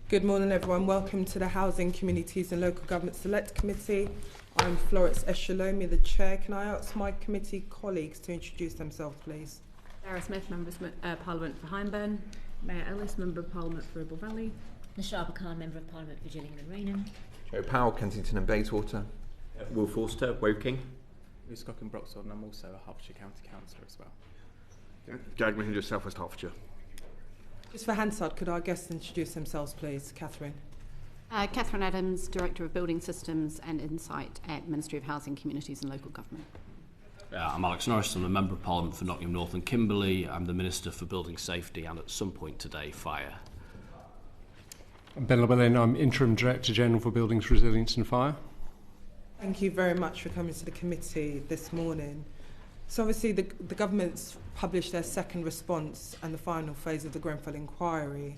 Good morning, everyone. Welcome to the Housing, Communities and Local Government Select Committee. I'm Florence Eshalomi, the Chair. Can I ask my committee colleagues to introduce themselves, please? Sarah Smith, Member of Parliament for Hyndburn. Mayor Ellis, Member of Parliament for Ribble Valley. Nashaba Khan, Member of Parliament for Gillingham and Rainham. Joe Powell, Kensington and Bayswater. Will Forster, Woking. Lewis Cock and Broxford, and I'm also a Hertfordshire County Councillor as well. Jared Mahinger, South West Hertfordshire. Just for Hansard, could our guests introduce themselves, please? Catherine. Catherine Adams, Director of Building Systems and Insight at Ministry of Housing, Communities and Local Government. I'm Alex Norris. I'm a Member of Parliament for Nottingham North and Kimberley. I'm the Minister for Building Safety and at some point today, Fire. I'm Ben Llewellyn. I'm Interim Director General for Buildings, Resilience and Fire. Thank you very much for coming to the committee this morning. So obviously the government's published their second response and the final phase of the Grenfell inquiry,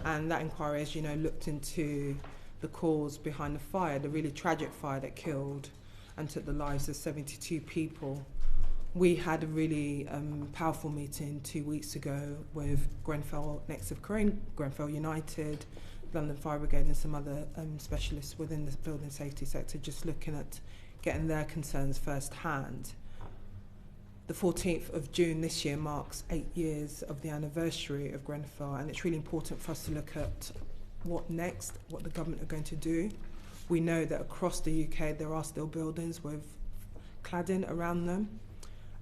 and that inquiry, as you know, looked into the cause behind the fire, the really tragic fire that killed and took the lives of 72 people. We had a really powerful meeting 2 weeks ago with Grenfell Next of Kin, Grenfell United, London Fire Brigade and some other specialists within the building safety sector, just looking at getting their concerns firsthand. The 14th of June this year marks 8 years of the anniversary of Grenfell, and it's really important for us to look at what next, what the government are going to do. We know that across the UK there are still buildings with cladding around them,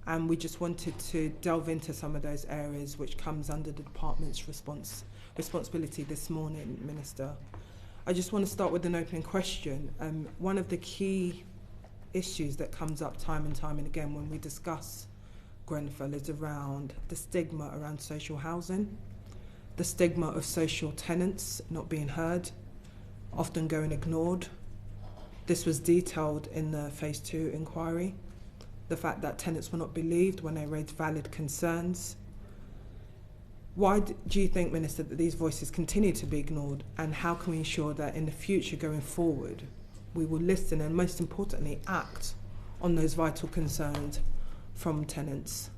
and we just wanted to delve into some of those areas which comes under the department's responsibility this morning, Minister. I just want to start with an opening question. One of the key issues that comes up time and time and again when we discuss Grenfell is around the stigma around social housing, the stigma of social tenants not being heard, often going ignored. This was detailed in the Phase 2 inquiry, the fact that tenants were not believed when they raised valid concerns. Why do you think, Minister, that these voices continue to be ignored, and how can we ensure that in the future going forward we will listen and most importantly act on those vital concerns from tenants?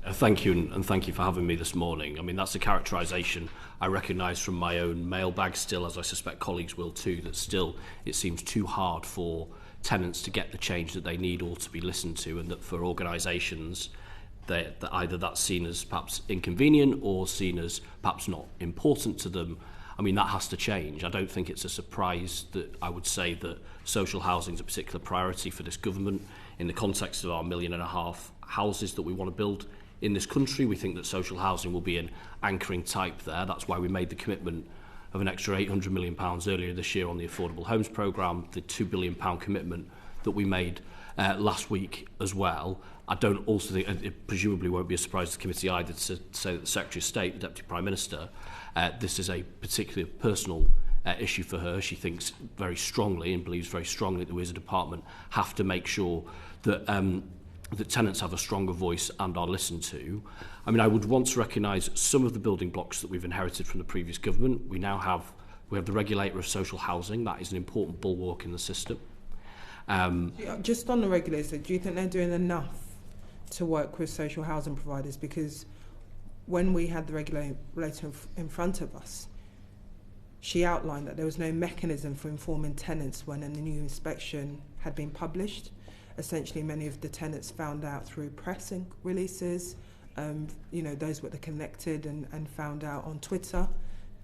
Thank you, and thank you for having me this morning. I mean, that's a characterisation I recognise from my own mailbag still, as I suspect colleagues will too, that still it seems too hard for tenants to get the change that they need or to be listened to, and that for organisations that either that's seen as perhaps inconvenient or seen as perhaps not important to them. I mean, that has to change. I don't think it's a surprise that I would say that social housing is a particular priority for this government. In the context of our 1.5 million houses that we want to build in this country, we think that social housing will be an anchoring type there. That's why we made the commitment of an extra £800 million earlier this year on the Affordable Homes Programme, the £2 billion commitment that we made last week as well. I don't also think, it presumably won't be a surprise to the committee either, to say that the Secretary of State, the Deputy Prime Minister, this is a particularly personal issue for her. She thinks very strongly and believes very strongly that we as a department have to make sure that that tenants have a stronger voice and are listened to. I mean, I would want to recognise some of the building blocks that we've inherited from the previous government. We have the regulator of social housing. That is an important bulwark in the system. Just on the regulator, do you think they're doing enough to work with social housing providers? Because when we had the regulator in front of us, she outlined that there was no mechanism for informing tenants when a new inspection had been published. Essentially, many of the tenants found out through press releases, those that are connected and found out on Twitter.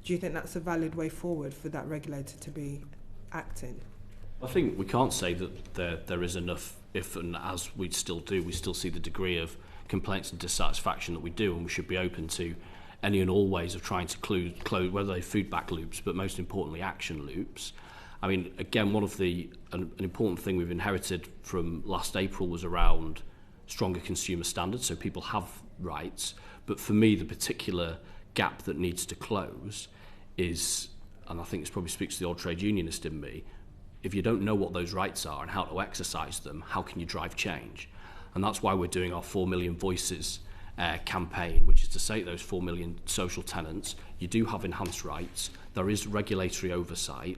Do you think that's a valid way forward for that regulator to be acting? I think we can't say that there is enough, if and as we still see the degree of complaints and dissatisfaction that we do, and we should be open to any and all ways of trying to close, whether they're feedback loops, but most importantly action loops. I mean, again, an important thing we've inherited from last April was around stronger consumer standards, so people have rights. But for me, the particular gap that needs to close is, and I think this probably speaks to the old trade unionist in me, if you don't know what those rights are and how to exercise them, how can you drive change? And that's why we're doing our 4 Million Voices campaign, which is to say those 4 million social tenants, you do have enhanced rights, there is regulatory oversight,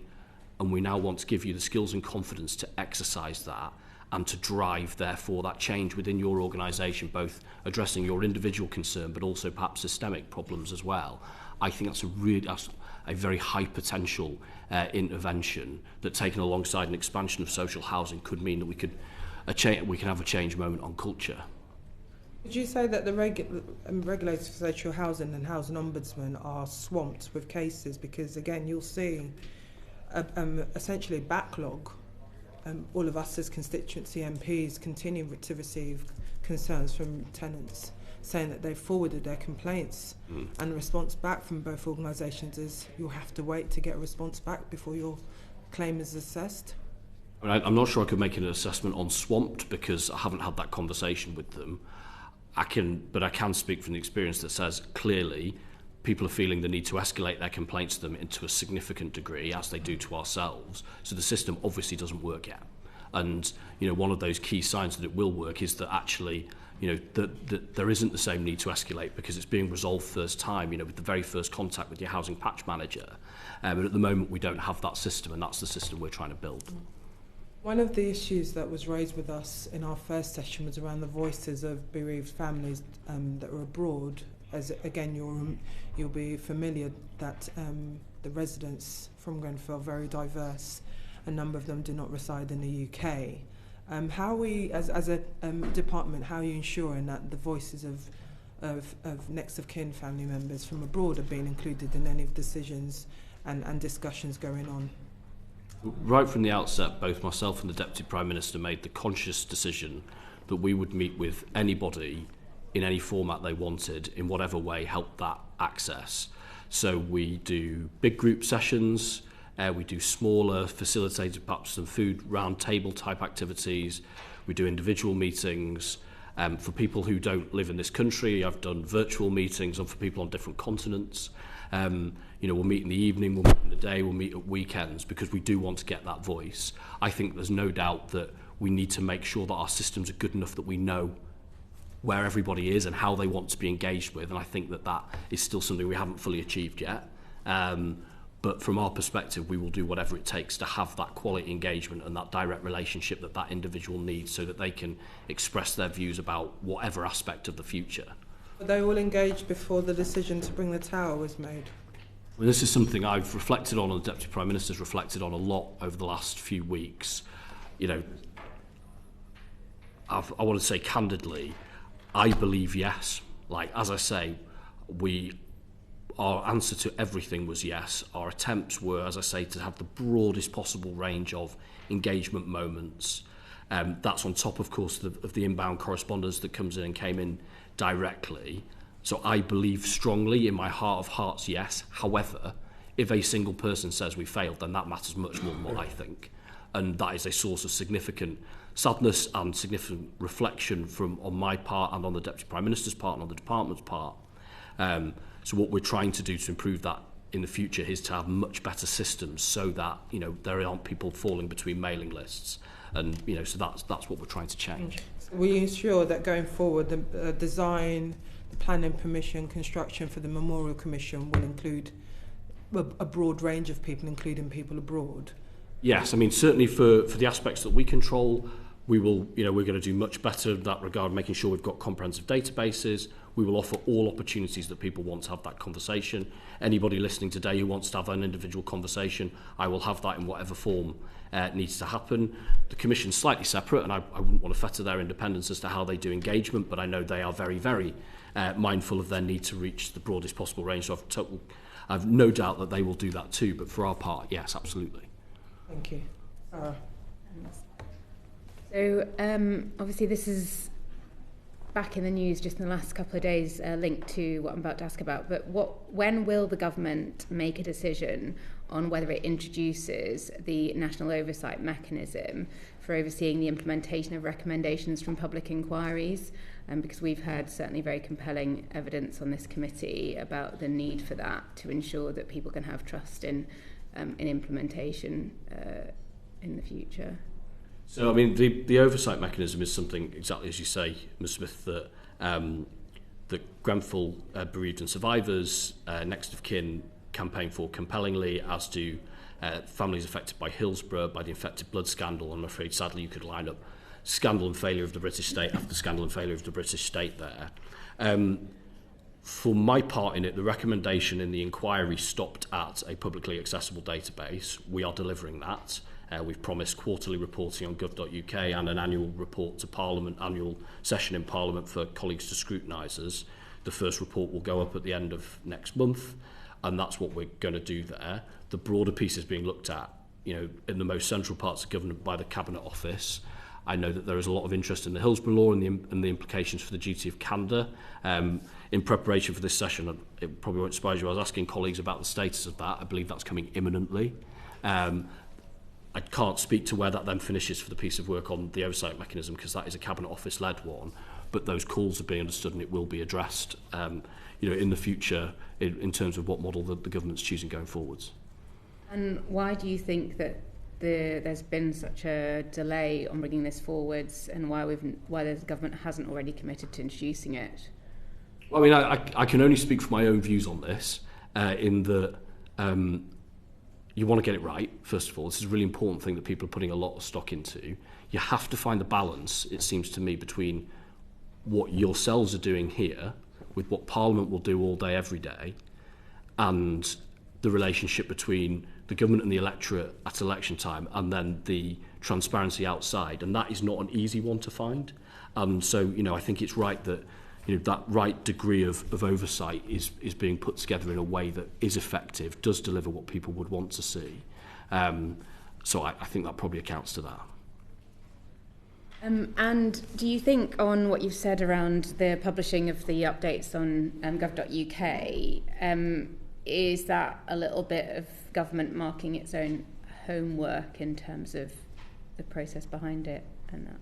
and we now want to give you the skills and confidence to exercise that and to drive, therefore, that change within your organisation, both addressing your individual concern but also perhaps systemic problems as well. I think that's a very high potential intervention that, taken alongside an expansion of social housing, could mean that we can have a change moment on culture. Would you say that the regulators for social housing and housing ombudsman are swamped with cases? Because again, you'll see essentially a backlog. All of us as constituency MPs continue to receive concerns from tenants saying that they've forwarded their complaints, and the response back from both organisations is you'll have to wait to get a response back before your claim is assessed. I'm not sure I could make an assessment on swamped because I haven't had that conversation with them. But I can speak from the experience that says clearly people are feeling the need to escalate their complaints to them into a significant degree, as they do to ourselves. So the system obviously doesn't work yet. And one of those key signs that it will work is that actually that there isn't the same need to escalate because it's being resolved first time, with the very first contact with your housing patch manager. But at the moment we don't have that system, and that's the system we're trying to build. One of the issues that was raised with us in our first session was around the voices of bereaved families that are abroad. As again, you'll be familiar that the residents from Grenfell are very diverse. A number of them do not reside in the UK. How are we, as a department, how are you ensuring that the voices of next of kin family members from abroad are being included in any of decisions and discussions going on? Right from the outset, both myself and the Deputy Prime Minister made the conscious decision that we would meet with anybody in any format they wanted, in whatever way helped that access. So we do big group sessions, we do smaller, facilitated perhaps some food round table type activities, we do individual meetings. For people who don't live in this country, I've done virtual meetings, and for people on different continents. We'll meet in the evening, we'll meet in the day, we'll meet at weekends, because we do want to get that voice. I think there's no doubt that we need to make sure that our systems are good enough that we know where everybody is and how they want to be engaged with, and I think that is still something we haven't fully achieved yet. But from our perspective, we will do whatever it takes to have that quality engagement and that direct relationship that individual needs, so that they can express their views about whatever aspect of the future. Were they all engaged before the decision to bring the tower was made? Well, this is something I've reflected on, and the Deputy Prime Minister's reflected on a lot over the last few weeks. I want to say candidly, I believe yes. As I say, our answer to everything was yes. Our attempts were, as I say, to have the broadest possible range of engagement moments. That's on top, of course, of the inbound correspondence that comes in and came in directly. So I believe strongly, in my heart of hearts, yes. However, if a single person says we failed, then that matters much more than what I think. And that is a source of significant sadness and significant reflection on my part and on the Deputy Prime Minister's part and on the department's part. So what we're trying to do to improve that in the future is to have much better systems, so that there aren't people falling between mailing lists, and so that's what we're trying to change. Will you ensure that going forward the design, the planning permission, construction for the Memorial Commission will include a broad range of people, including people abroad? Yes, I mean certainly for the aspects that we control, we will, we're going to do much better in that regard, making sure we've got comprehensive databases. We will offer all opportunities that people want to have that conversation. Anybody listening today who wants to have an individual conversation, I will have that in whatever form needs to happen. The Commission's slightly separate, and I wouldn't want to fetter their independence as to how they do engagement, but I know they are very, very mindful of their need to reach the broadest possible range. So I've no doubt that they will do that too, but for our part, yes, absolutely. Thank you. So obviously this is back in the news just in the last couple of days, linked to what I'm about to ask about, but when will the government make a decision on whether it introduces the national oversight mechanism for overseeing the implementation of recommendations from public inquiries? Because we've heard certainly very compelling evidence on this committee about the need for that to ensure that people can have trust in implementation in the future. So, I mean, the oversight mechanism is something, exactly as you say, Ms Smith, that Grenfell bereaved and survivors, next of kin, campaign for compellingly, as do families affected by Hillsborough, by the infected blood scandal. I'm afraid, sadly, you could line up scandal and failure of the British state after scandal and failure of the British state there. For my part in it, the recommendation in the inquiry stopped at a publicly accessible database. We are delivering that. We've promised quarterly reporting on gov.uk and an annual report to Parliament, annual session in Parliament for colleagues to scrutinise us. The first report will go up at the end of next month, and that's what we're going to do there. The broader piece is being looked at, in the most central parts of government by the Cabinet Office. I know that there is a lot of interest in the Hillsborough Law and the implications for the duty of candour. In preparation for this session, it probably won't surprise you, I was asking colleagues about the status of that. I believe that's coming imminently. I can't speak to where that then finishes for the piece of work on the oversight mechanism, because that is a Cabinet Office-led one, but those calls are being understood and it will be addressed in the future in terms of what model the government's choosing going forwards. And why do you think that there's been such a delay on bringing this forwards, and why the government hasn't already committed to introducing it? Well, I mean, I can only speak for my own views on this, in that you want to get it right, first of all. This is a really important thing that people are putting a lot of stock into. You have to find the balance, it seems to me, between what yourselves are doing here with what Parliament will do all day, every day, and the relationship between the government and the electorate at election time, and then the transparency outside. And that is not an easy one to find. So, I think it's right that that right degree of oversight is being put together in a way that is effective, does deliver what people would want to see. So I think that probably accounts to that. And do you think, on what you've said around the publishing of the updates on gov.uk, is that a little bit of government marking its own homework in terms of the process behind it and that?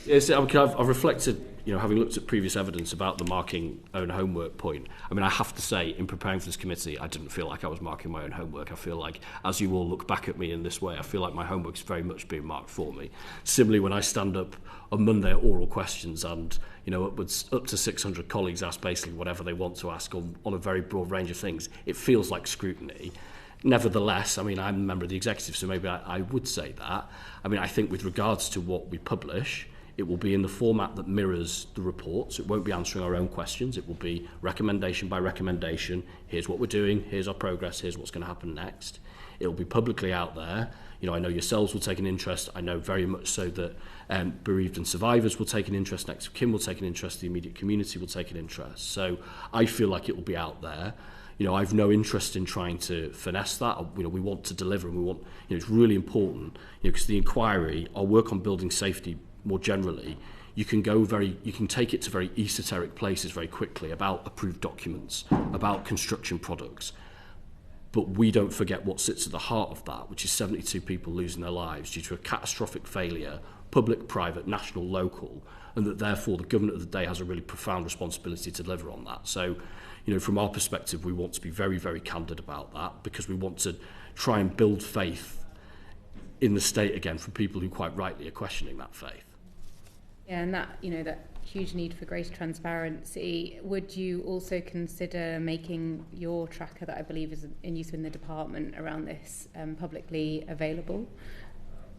Yes, I've reflected, having looked at previous evidence about the marking own homework point. I mean, I have to say, in preparing for this committee, I didn't feel like I was marking my own homework. I feel like, as you all look back at me in this way, I feel like my homework is very much being marked for me. Similarly, when I stand up on Monday at oral questions and, up to 600 colleagues ask basically whatever they want to ask on a very broad range of things, it feels like scrutiny. Nevertheless, I mean, I'm a member of the executive, so maybe I would say that. I mean, I think with regards to what we publish, it will be in the format that mirrors the reports. It won't be answering our own questions. It will be recommendation by recommendation. Here's what we're doing. Here's our progress. Here's what's going to happen next. It will be publicly out there. I know yourselves will take an interest. I know very much so that bereaved and survivors will take an interest. Next of kin will take an interest. The immediate community will take an interest. So I feel like it will be out there. I've no interest in trying to finesse that. We want to deliver, and we want. It's really important. Because the inquiry, our work on building safety more generally, you can take it to very esoteric places very quickly about approved documents, about construction products. But we don't forget what sits at the heart of that, which is 72 people losing their lives due to a catastrophic failure, public, private, national, local, and that therefore the government of the day has a really profound responsibility to deliver on that. So, from our perspective, we want to be very, very candid about that, because we want to try and build faith in the state again from people who quite rightly are questioning that faith. Yeah, and that, that huge need for greater transparency. Would you also consider making your tracker, that I believe is in use in the department around this, publicly available?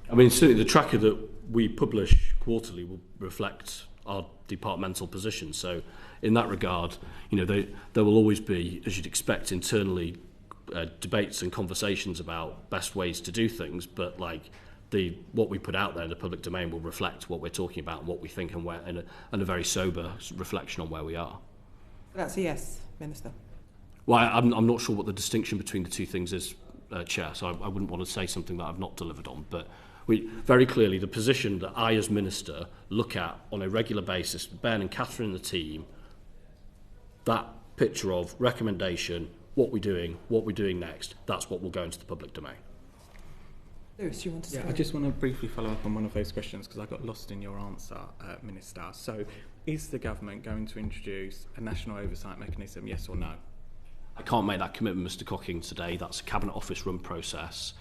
I mean, certainly the tracker that we publish quarterly will reflect our departmental position. So in that regard, there will always be, as you'd expect internally, debates and conversations about best ways to do things, but what we put out there in the public domain will reflect what we're talking about and what we think, and a very sober reflection on where we are. That's a yes, Minister. Well, I'm not sure what the distinction between the two things is, Chair, so I wouldn't want to say something that I've not delivered on, but very clearly the position that I as Minister look at on a regular basis, Ben and Catherine and the team, that picture of recommendation, what we're doing next, that's what will go into the public domain. Lewis, do you want to say? I just want to briefly follow up on one of those questions, because I got lost in your answer, Minister. So, is the government going to introduce a national oversight mechanism, yes or no? I can't make that commitment, Mr. Cocking, today. That's a Cabinet Office run process.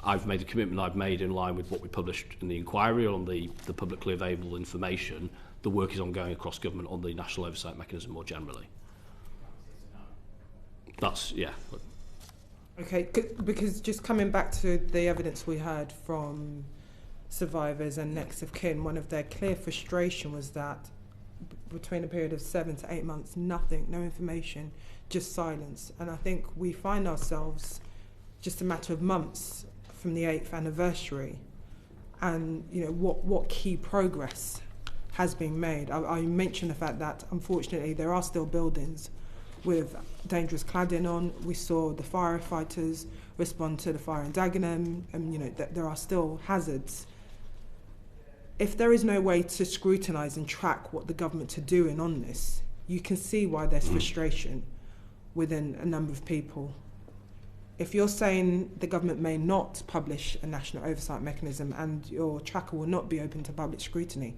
I've made the commitment I've made in line with what we published in the inquiry on the publicly available information. The work is ongoing across government on the national oversight mechanism more generally. That's, yeah. Okay, because just coming back to the evidence we heard from survivors and next of kin, one of their clear frustration was that between a period of 7 to 8 months, nothing, no information, just silence. And I think we find ourselves just a matter of months from the 8th anniversary, and what key progress has been made. I mentioned the fact that unfortunately there are still buildings with dangerous cladding on. We saw the firefighters respond to the fire in Dagenham, and that there are still hazards. If there is no way to scrutinise and track what the government are doing on this, you can see why there's frustration within a number of people. If you're saying the government may not publish a national oversight mechanism and your tracker will not be open to public scrutiny,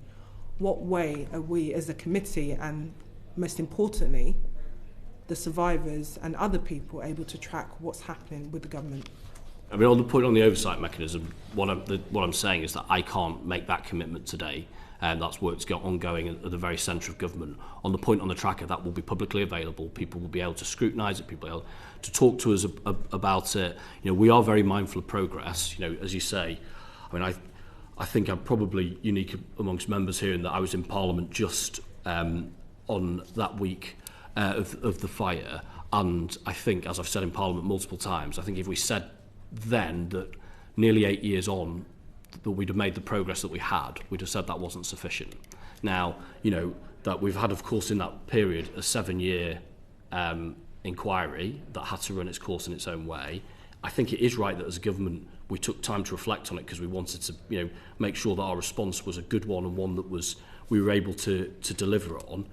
what way are we as a committee, and most importantly, the survivors and other people, able to track what's happening with the government? I mean, on the point on the oversight mechanism, what I'm saying is that I can't make that commitment today, and that's work's ongoing at the very centre of government. On the point on the tracker, that will be publicly available. People will be able to scrutinise it. People will be able to talk to us about it. We are very mindful of progress. As you say, I mean, I think I'm probably unique amongst members here in that I was in Parliament just on that week of the fire, and I think, as I've said in Parliament multiple times, I think if we said then that nearly 8 years on that we'd have made the progress that we had, we'd have said that wasn't sufficient. Now, that we've had, of course, in that period, a 7-year inquiry that had to run its course in its own way. I think it is right that as a government we took time to reflect on it, because we wanted to make sure that our response was a good one, and one that we were able to deliver on.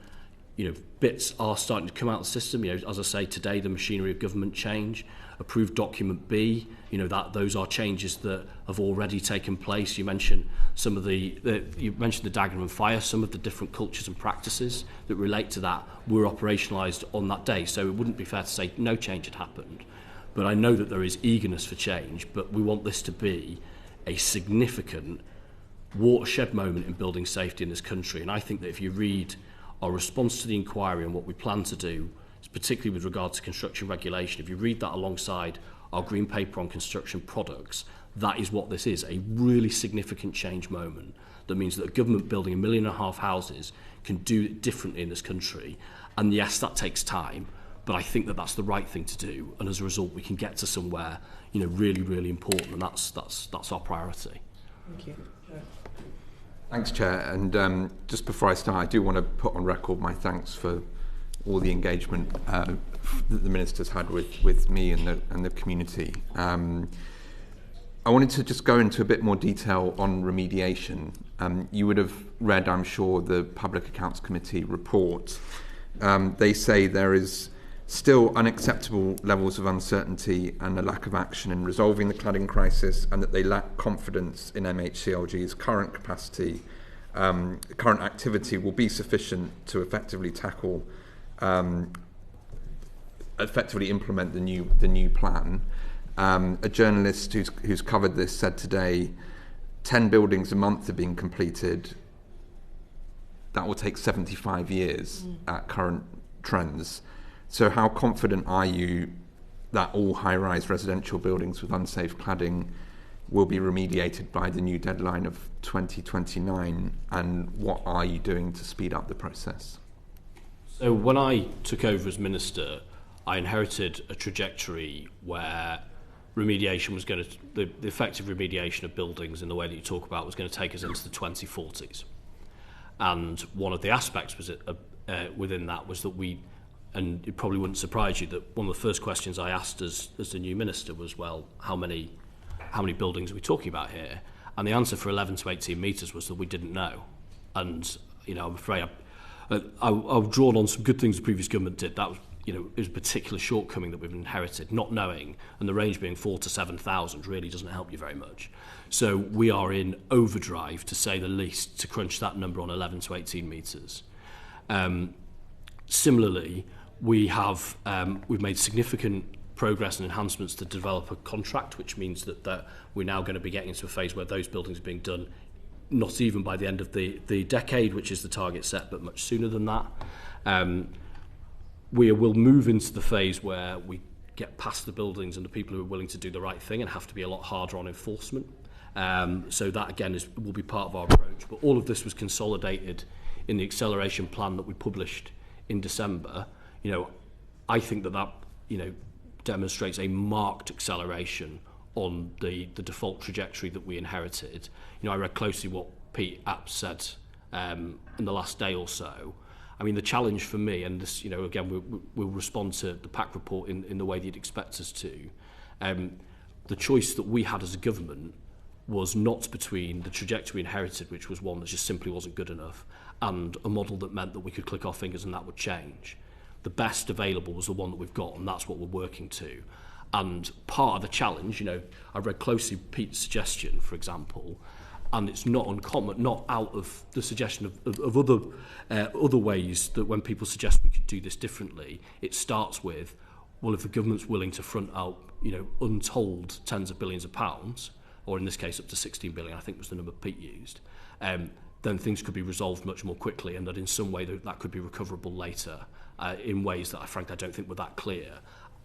Bits are starting to come out of the system. As I say, today the machinery of government change, approved document B, that those are changes that have already taken place. You mentioned some of the Dagenham fire. Some of the different cultures and practices that relate to that were operationalised on that day. So it wouldn't be fair to say no change had happened. But I know that there is eagerness for change, but we want this to be a significant watershed moment in building safety in this country. And I think that if you read our response to the inquiry and what we plan to do, particularly with regard to construction regulation, if you read that alongside our green paper on construction products, that is what this is, a really significant change moment that means that a government building 1.5 million houses can do it differently in this country. And yes, that takes time, but I think that that's the right thing to do, and as a result we can get to somewhere really, really important, and that's our priority. Thank you. Thanks, Chair. And just before I start, I do want to put on record my thanks for all the engagement that the Minister's had with me and the community. I wanted to just go into a bit more detail on remediation. You would have read, I'm sure, the Public Accounts Committee report. They say there is still unacceptable levels of uncertainty and a lack of action in resolving the cladding crisis, and that they lack confidence in MHCLG's current capacity, current activity will be sufficient to effectively tackle, effectively implement the new plan. A journalist who's covered this said today, 10 buildings a month are being completed. That will take 75 years at current trends. So how confident are you that all high-rise residential buildings with unsafe cladding will be remediated by the new deadline of 2029? And what are you doing to speed up the process? So when I took over as Minister, I inherited a trajectory where remediation was going to, the effective remediation of buildings in the way that you talk about was going to take us into the 2040s. And one of the aspects was within that was that and it probably wouldn't surprise you that one of the first questions I asked as the new Minister was, well, how many buildings are we talking about here? And the answer for 11 to 18 metres was that we didn't know. And, I'm afraid I've drawn on some good things the previous government did. That was, it was a particular shortcoming that we've inherited, not knowing, and the range being 4,000 to 7,000 really doesn't help you very much. So we are in overdrive, to say the least, to crunch that number on 11 to 18 metres. Similarly, we've made significant progress and enhancements to develop a contract, which means that we're now going to be getting into a phase where those buildings are being done not even by the end of the decade, which is the target set, but much sooner than that. We will move into the phase where we get past the buildings and the people who are willing to do the right thing and have to be a lot harder on enforcement. So that, again, will be part of our approach. But all of this was consolidated in the acceleration plan that we published in December. I think that demonstrates a marked acceleration on the default trajectory that we inherited. I read closely what Pete Apps said in the last day or so. I mean, the challenge for me, and this, again, we'll respond to the PAC report in the way that you'd expect us to. The choice that we had as a government was not between the trajectory we inherited, which was one that just simply wasn't good enough, and a model that meant that we could click our fingers and that would change. The best available was the one that we've got, and that's what we're working to. And part of the challenge, I read closely Pete's suggestion, for example, and it's not uncommon, not out of the suggestion of other ways that when people suggest we could do this differently, it starts with, well, if the government's willing to front out, untold tens of billions of pounds, or in this case up to 16 billion, I think was the number Pete used, then things could be resolved much more quickly, and that in some way that could be recoverable later in ways that frankly I don't think were that clear.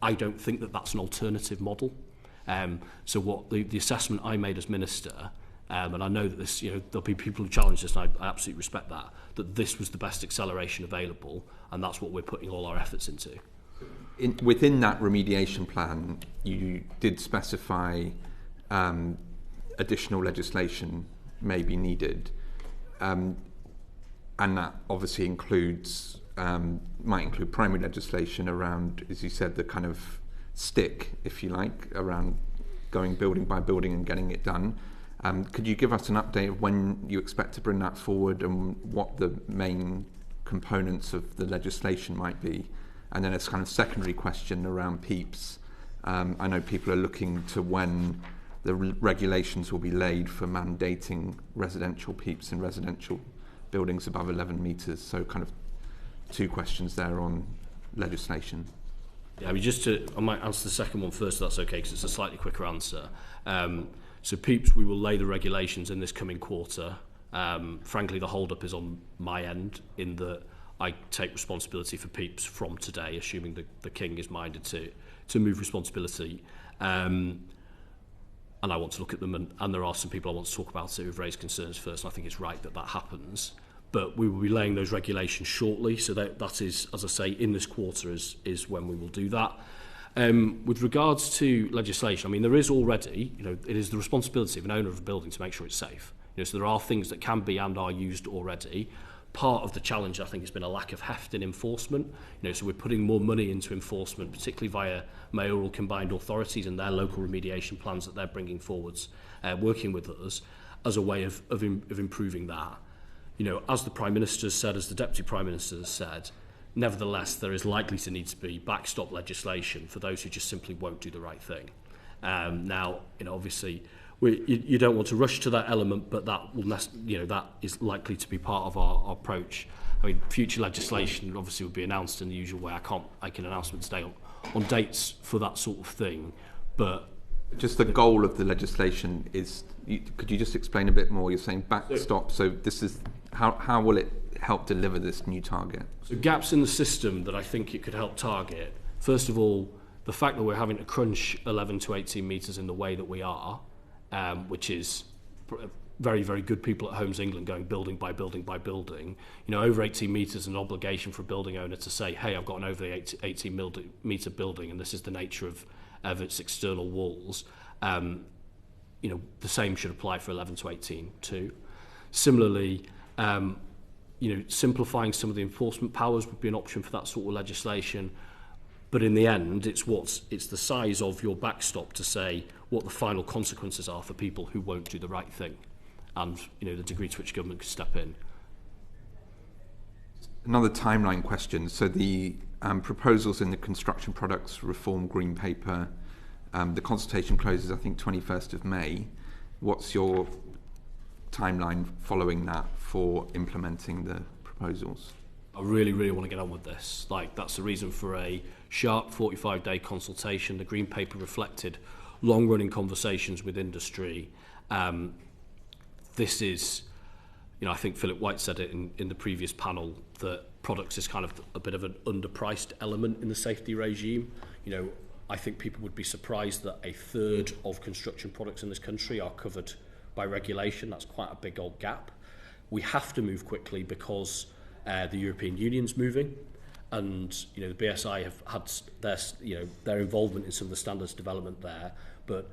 I don't think that that's an alternative model. So what the assessment I made as Minister, and I know that this, there'll be people who challenge this, and I absolutely respect that this was the best acceleration available, and that's what we're putting all our efforts into. Within that remediation plan, you did specify additional legislation may be needed, and that obviously might include primary legislation around, as you said, the kind of stick, if you like, around going building by building and getting it done. Could you give us an update of when you expect to bring that forward and what the main components of the legislation might be? And then a kind of secondary question around PEEPs. I know people are looking to when the regulations will be laid for mandating residential PEEPs in residential buildings above 11 metres. So kind of two questions there on legislation. Yeah, I mean, I might answer the second one first, if that's okay, because it's a slightly quicker answer. So PEEPs, we will lay the regulations in this coming quarter. Frankly, the hold-up is on my end in that I take responsibility for PEEPs from today, assuming the King is minded to move responsibility. And I want to look at them, and there are some people I want to talk about who have raised concerns first, and I think it's right that happens. But we will be laying those regulations shortly, so that is, as I say, in this quarter is when we will do that. With regards to legislation, I mean, there is already, it is the responsibility of an owner of a building to make sure it's safe. So there are things that can be and are used already. Part of the challenge, I think, has been a lack of heft in enforcement. So we're putting more money into enforcement, particularly via mayoral combined authorities and their local remediation plans that they're bringing forwards, working with us as a way of improving that. As the Prime Minister has said, as the Deputy Prime Minister has said, nevertheless, there is likely to need to be backstop legislation for those who just simply won't do the right thing. Now, obviously, you don't want to rush to that element, but that is likely to be part of our approach. I mean, future legislation obviously will be announced in the usual way. I can't make an announcement today on dates for that sort of thing, but just the goal of the legislation is. Could you just explain a bit more? You're saying backstop. So this is how will it help deliver this new target? So gaps in the system that I think it could help target. First of all, the fact that we're having to crunch 11 to 18 metres in the way that we are, which is very, very good people at Homes England going building by building by building. Over 18 metres is an obligation for a building owner to say, hey, I've got an over 18 metre building and this is the nature of its external walls. The same should apply for 11 to 18 too. Similarly, simplifying some of the enforcement powers would be an option for that sort of legislation. But in the end, it's the size of your backstop to say what the final consequences are for people who won't do the right thing, and the degree to which government could step in. Another timeline question. So the proposals in the construction products reform green paper, the consultation closes, I think, 21st of May. What's your timeline following that for implementing the proposals? I really, really want to get on with this. That's the reason for a sharp 45-day consultation. The green paper reflected long-running conversations with industry. This is, I think Philip White said it in the previous panel, that products is kind of a bit of an underpriced element in the safety regime. I think people would be surprised that a third of construction products in this country are covered by regulation. That's quite a big old gap. We have to move quickly because the European Union's moving, and the BSI have had their involvement in some of the standards development there. But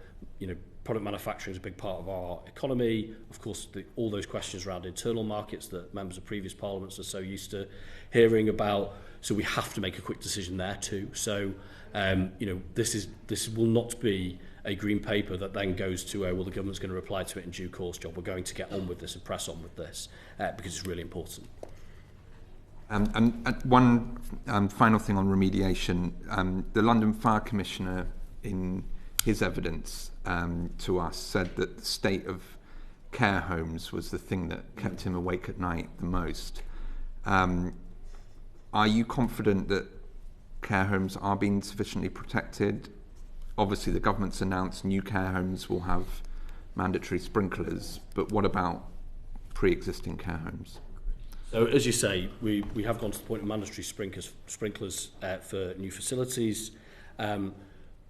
product manufacturing is a big part of our economy. Of course, all those questions around internal markets that members of previous parliaments are so used to hearing about. So we have to make a quick decision there too. So this will not be a green paper that then goes to well, the government's going to reply to it in due course. We're going to get on with this and press on with this because it's really important. And one final thing on remediation. The London Fire Commissioner, in his evidence to us, said that the state of care homes was the thing that kept him awake at night the most. Are you confident that care homes are being sufficiently protected? Obviously, the government's announced new care homes will have mandatory sprinklers, but what about pre-existing care homes? So, as you say, we have gone to the point of mandatory sprinklers for new facilities.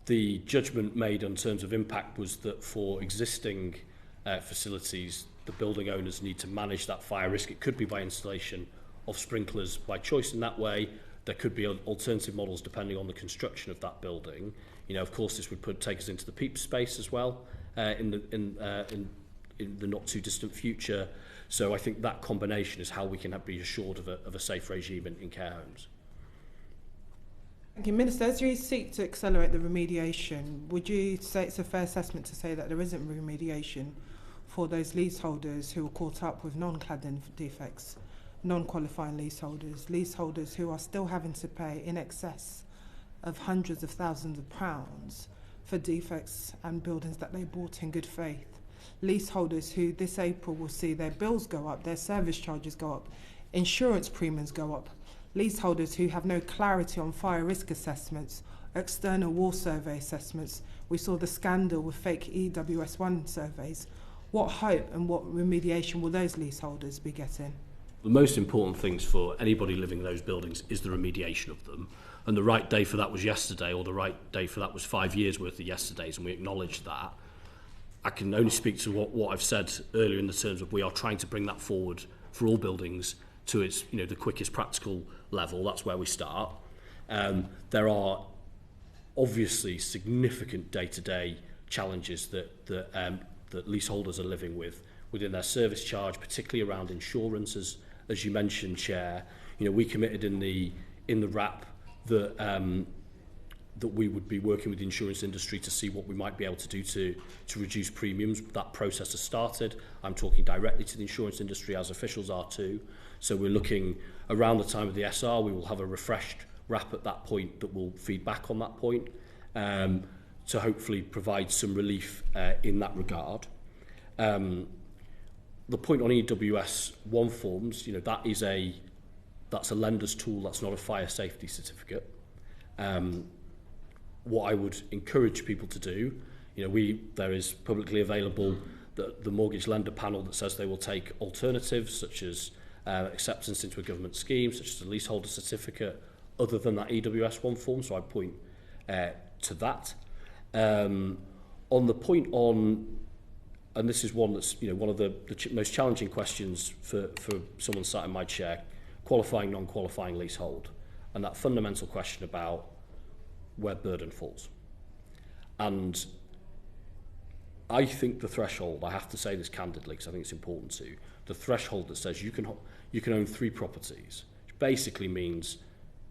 The judgment made in terms of impact was that for existing facilities, the building owners need to manage that fire risk. It could be by installation of sprinklers by choice in that way. There could be alternative models depending on the construction of that building. Of course, this would take us into the PEEP space as well in the not too distant future. So I think that combination is how we can be assured of a safe regime in care homes. Thank you, Minister. As you seek to accelerate the remediation, would you say it's a fair assessment to say that there isn't remediation for those leaseholders who are caught up with non-cladding defects, non-qualifying leaseholders who are still having to pay in excess of hundreds of thousands of pounds for defects and buildings that they bought in good faith? Leaseholders who this April will see their bills go up, their service charges go up, insurance premiums go up. Leaseholders who have no clarity on fire risk assessments, external wall survey assessments. We saw the scandal with fake EWS1 surveys. What hope and what remediation will those leaseholders be getting? The most important things for anybody living in those buildings is the remediation of them. And the right day for that was yesterday, or the right day for that was 5 years worth of yesterdays, and we acknowledge that. I can only speak to what I've said earlier in the terms of we are trying to bring that forward for all buildings to its the quickest practical level. That's where we start. There are obviously significant day-to-day challenges that leaseholders are living with within their service charge, particularly around insurance, as you mentioned, Chair. We committed in the RAP that we would be working with the insurance industry to see what we might be able to do to reduce premiums. That process has started. I'm talking directly to the insurance industry, as officials are too. So we're looking around the time of the SR. We will have a refreshed RAP at that point that will feed back on that point to hopefully provide some relief in that regard. The point on EWS1 forms, that's a lender's tool. That's not a fire safety certificate. What I would encourage people to do, there is publicly available the mortgage lender panel that says they will take alternatives such as acceptance into a government scheme, such as a leaseholder certificate, other than that EWS1 form. So I point to that. On the point on, and this is one that's one of the most challenging questions for someone sat in my chair, qualifying, non-qualifying leasehold, and that fundamental question about where burden falls. And I think the threshold, I have to say this candidly because I think it's important to, the threshold that says you can own 3 properties, which basically means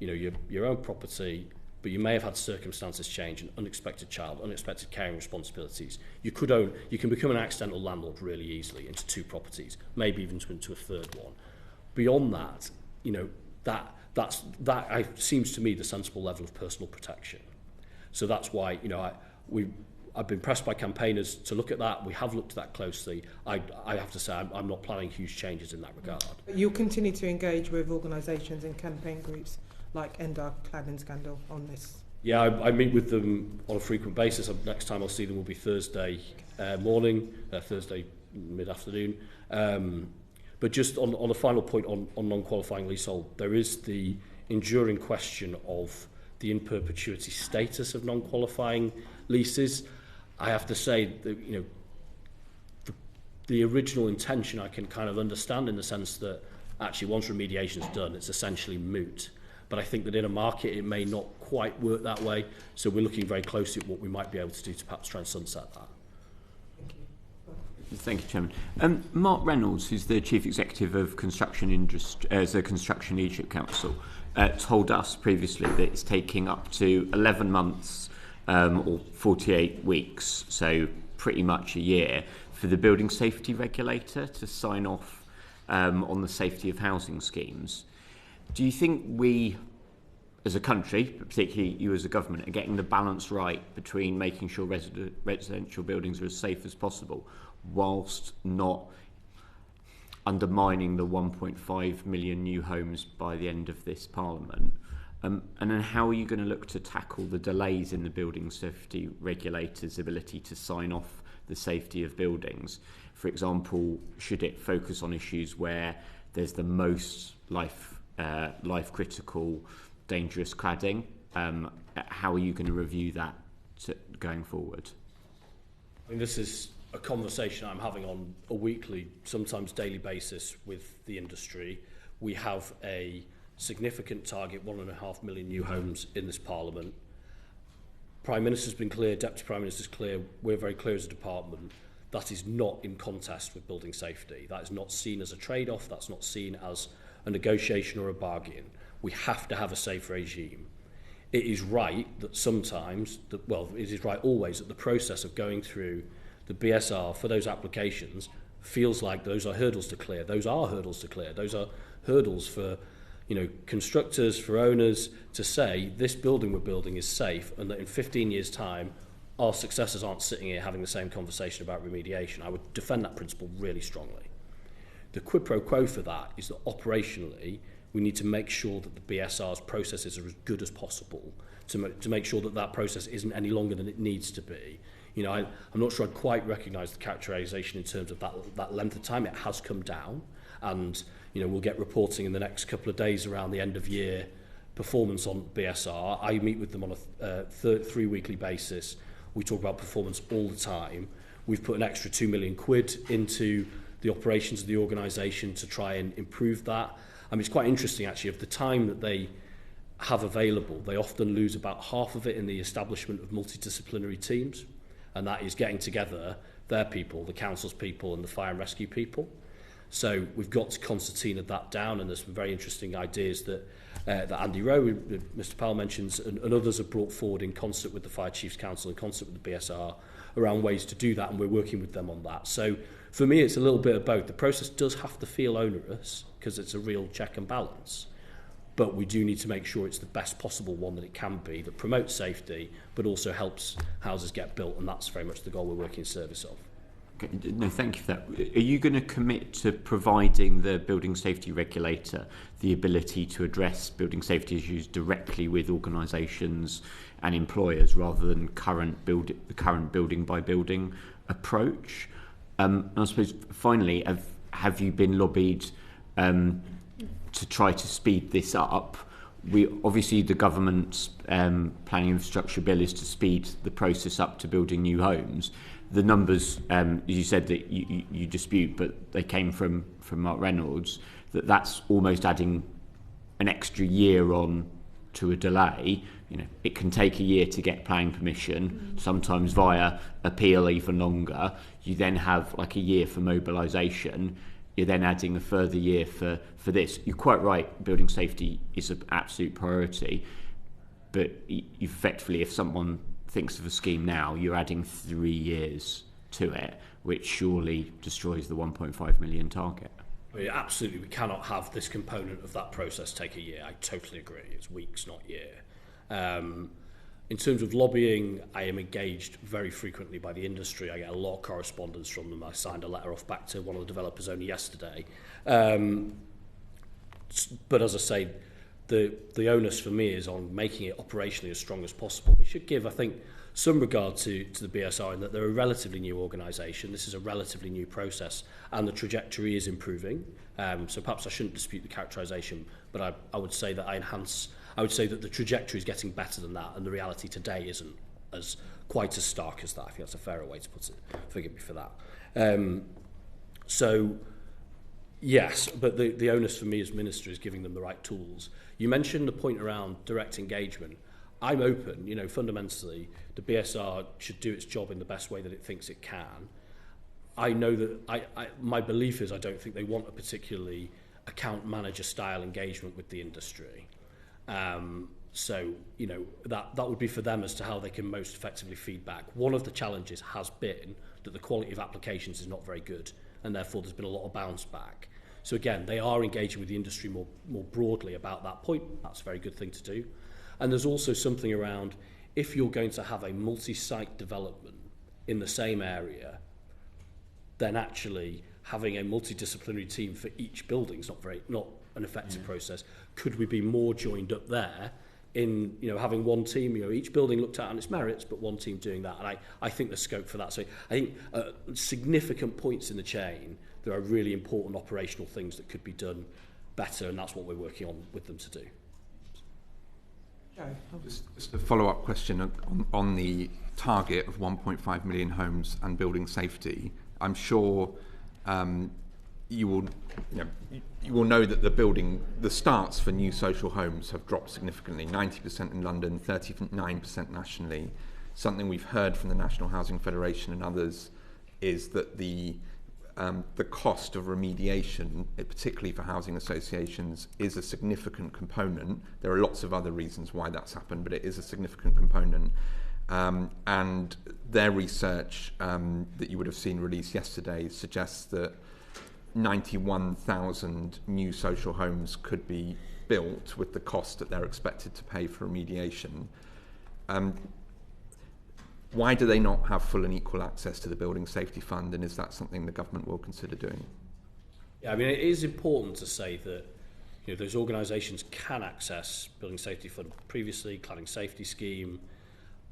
your own property, but you may have had circumstances change, an unexpected child, unexpected caring responsibilities. You can become an accidental landlord really easily into 2 properties, maybe even into a 3rd one. Beyond that, that seems to me the sensible level of personal protection. So that's why I've been pressed by campaigners to look at that. We have looked at that closely. I have to say I'm not planning huge changes in that regard. But you'll continue to engage with organisations and campaign groups like End Our Cladding Scandal on this? Yeah, I meet with them on a frequent basis. Next time I'll see them will be Thursday morning, Thursday mid-afternoon. But just on the final point on non-qualifying leasehold, there is the enduring question of the in perpetuity status of non-qualifying leases. I have to say that the original intention I can kind of understand in the sense that actually once remediation is done, it's essentially moot. But I think that in a market, it may not quite work that way. So we're looking very closely at what we might be able to do to perhaps try and sunset that. Thank you, Chairman. Mark Reynolds, who's the Chief Executive of Construction Leadership Council, told us previously that it's taking up to 11 months or 48 weeks, so pretty much a year, for the building safety regulator to sign off on the safety of housing schemes. Do you think we, as a country, particularly you as a government, are getting the balance right between making sure residential buildings are as safe as possible, whilst not undermining the 1.5 million new homes by the end of this Parliament? And then how are you going to look to tackle the delays in the building safety regulator's ability to sign off the safety of buildings? For example, should it focus on issues where there's the most life-critical, dangerous cladding? How are you going to review that going forward? I mean, this is a conversation I'm having on a weekly, sometimes daily basis with the industry. We have a significant target, 1.5 million new homes in this Parliament. Prime Minister's been clear, Deputy Prime Minister's clear, we're very clear as a department. That is not in contest with building safety. That is not seen as a trade-off. That's not seen as a negotiation or a bargain. We have to have a safe regime. It is right that sometimes, it is right always that the process of going through the BSR for those applications feels like those are hurdles to clear. Those are hurdles to clear. Those are hurdles for constructors, for owners to say this building we're building is safe and that in 15 years' time our successors aren't sitting here having the same conversation about remediation. I would defend that principle really strongly. The quid pro quo for that is that operationally we need to make sure that the BSR's processes are as good as possible to make sure that that process isn't any longer than it needs to be. I'm not sure I'd quite recognise the characterisation in terms of that length of time. It has come down, and we'll get reporting in the next couple of days around the end of year performance on BSR. I meet with them on a 3 weekly basis. We talk about performance all the time. We've put an extra £2 million into the operations of the organisation to try and improve that. I mean, it's quite interesting actually, of the time that they have available, they often lose about half of it in the establishment of multidisciplinary teams, and that is getting together their people, the council's people and the fire and rescue people. So we've got to concertina that down, and there's some very interesting ideas that Andy Rowe, Mr Powell mentions, and others have brought forward in concert with the Fire Chiefs Council, in concert with the BSR, around ways to do that, and we're working with them on that. So for me, it's a little bit of both. The process does have to feel onerous because it's a real check and balance, but we do need to make sure it's the best possible one that it can be, that promotes safety, but also helps houses get built, and that's very much the goal we're working in service of. Okay, no, thank you for that. Are you going to commit to providing the building safety regulator the ability to address building safety issues directly with organisations and employers rather than the current building by building approach? And I suppose finally, have you been lobbied to try to speed this up? Obviously the government's planning infrastructure bill is to speed the process up to building new homes. The numbers, as you said, that you dispute, but they came from Mark Reynolds, that's almost adding an extra year on to a delay. It can take a year to get planning permission, sometimes via appeal even longer. You then have like a year for mobilisation. You're then adding a further year for this. You're quite right, building safety is an absolute priority, but effectively, if someone thinks of a scheme now, you're adding 3 years to it, which surely destroys the 1.5 million target. I mean, absolutely, we cannot have this component of that process take a year. I totally agree. It's weeks, not year. In terms of lobbying, I am engaged very frequently by the industry. I get a lot of correspondence from them. I signed a letter off back to one of the developers only yesterday. But as I say, the onus for me is on making it operationally as strong as possible. We should give, I think, some regard to the BSR in that they're a relatively new organisation. This is a relatively new process, and the trajectory is improving. So perhaps I shouldn't dispute the characterisation, but I would say that I would say that the trajectory is getting better than that, and the reality today isn't quite as stark as that. I think that's a fairer way to put it. Forgive me for that. So, yes, but the onus for me as Minister is giving them the right tools. You mentioned the point around direct engagement. I'm open, fundamentally, the BSR should do its job in the best way that it thinks it can. I know that my belief is I don't think they want a particularly account manager style engagement with the industry. So, that would be for them as to how they can most effectively feed back. One of the challenges has been that the quality of applications is not very good, and therefore there's been a lot of bounce back. So again, they are engaging with the industry more broadly about that point. That's a very good thing to do. And there's also something around, if you're going to have a multi-site development in the same area, then actually having a multidisciplinary team for each building is not an effective process. Could we be more joined up there in having one team, each building looked at on its merits, but one team doing that? And I think there's scope for that. So I think significant points in the chain, there are really important operational things that could be done better, and that's what we're working on with them to do. Just a follow-up question on the target of 1.5 million homes and building safety. I'm sure you will know that the starts for new social homes have dropped significantly, 90% in London, 39% nationally. Something we've heard from the National Housing Federation and others is that the cost of remediation, particularly for housing associations, is a significant component. There are lots of other reasons why that's happened, but it is a significant component. And their research that you would have seen released yesterday suggests that 91,000 new social homes could be built with the cost that they're expected to pay for remediation. Why do they not have full and equal access to the Building Safety Fund, and is that something the government will consider doing? Yeah, I mean, it is important to say that those organisations can access Building Safety Fund previously, Cladding Safety Scheme,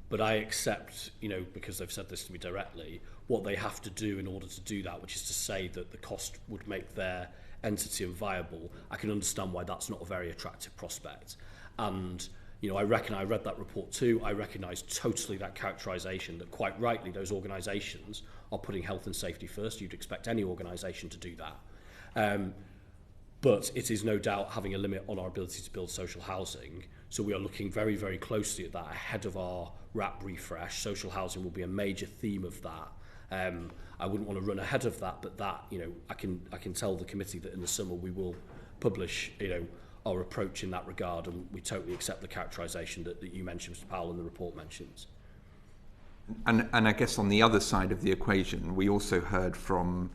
but I accept, because they've said this to me directly, what they have to do in order to do that, which is to say that the cost would make their entity unviable. I can understand why that's not a very attractive prospect. And I read that report too. I recognise totally that characterisation that quite rightly those organisations are putting health and safety first. You'd expect any organisation to do that. But it is no doubt having a limit on our ability to build social housing. So we are looking very, very closely at that ahead of our RAP refresh. Social housing will be a major theme of that. I wouldn't want to run ahead of that, but that, I can tell the committee that in the summer we will publish, our approach in that regard, and we totally accept the characterisation that you mentioned, Mr. Powell, and the report mentions. And I guess on the other side of the equation, we also heard from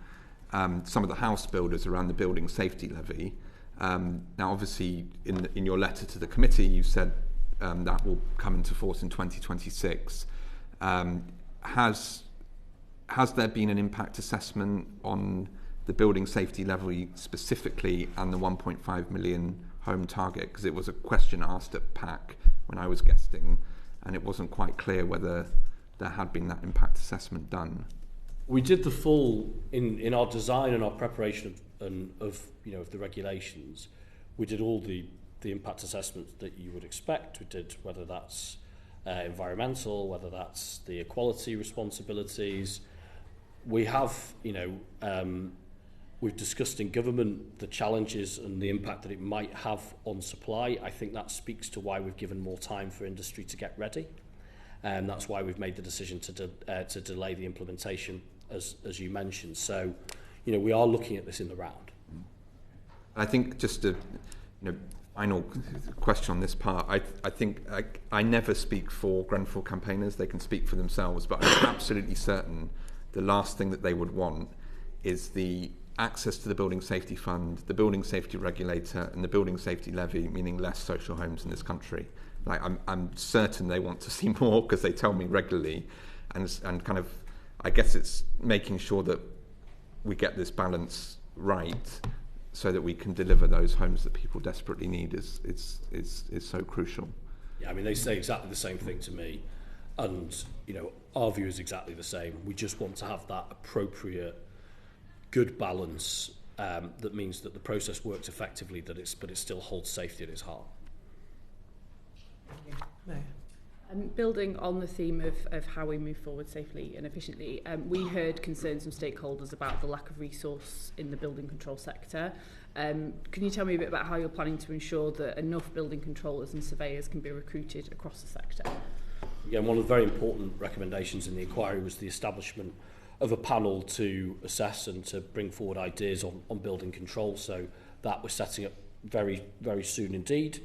some of the house builders around the building safety levy. Now, obviously, in your letter to the committee, you said that will come into force in 2026. Has there been an impact assessment on the building safety levy specifically and the 1.5 million home target? Because it was a question asked at PAC when I was guesting, and it wasn't quite clear whether there had been that impact assessment done. We did the full in our design and our preparation of the regulations. We did all the impact assessments that you would expect. We did whether that's environmental, whether that's the equality responsibilities. We have we've discussed in government the challenges and the impact that it might have on supply. I think that speaks to why we've given more time for industry to get ready, and that's why we've made the decision to delay the implementation, as you mentioned. So, we are looking at this in the round. I think just a final question on this part. I think I never speak for Grenfell campaigners. They can speak for themselves, but I'm absolutely certain the last thing that they would want is the access to the Building Safety Fund, the Building Safety Regulator, and the Building Safety Levy, meaning less social homes in this country. I'm certain they want to see more because they tell me regularly, and kind of, I guess it's making sure that we get this balance right so that we can deliver those homes that people desperately need is so crucial. Yeah, I mean, they say exactly the same thing to me, and our view is exactly the same. We just want to have that appropriate, good balance that means that the process works effectively, but it still holds safety at its heart. Thank you. And building on the theme of how we move forward safely and efficiently, we heard concerns from stakeholders about the lack of resource in the building control sector. Can you tell me a bit about how you're planning to ensure that enough building controllers and surveyors can be recruited across the sector? Again, one of the very important recommendations in the inquiry was the establishment of a panel to assess and to bring forward ideas on building control. So that we're setting up very, very soon indeed.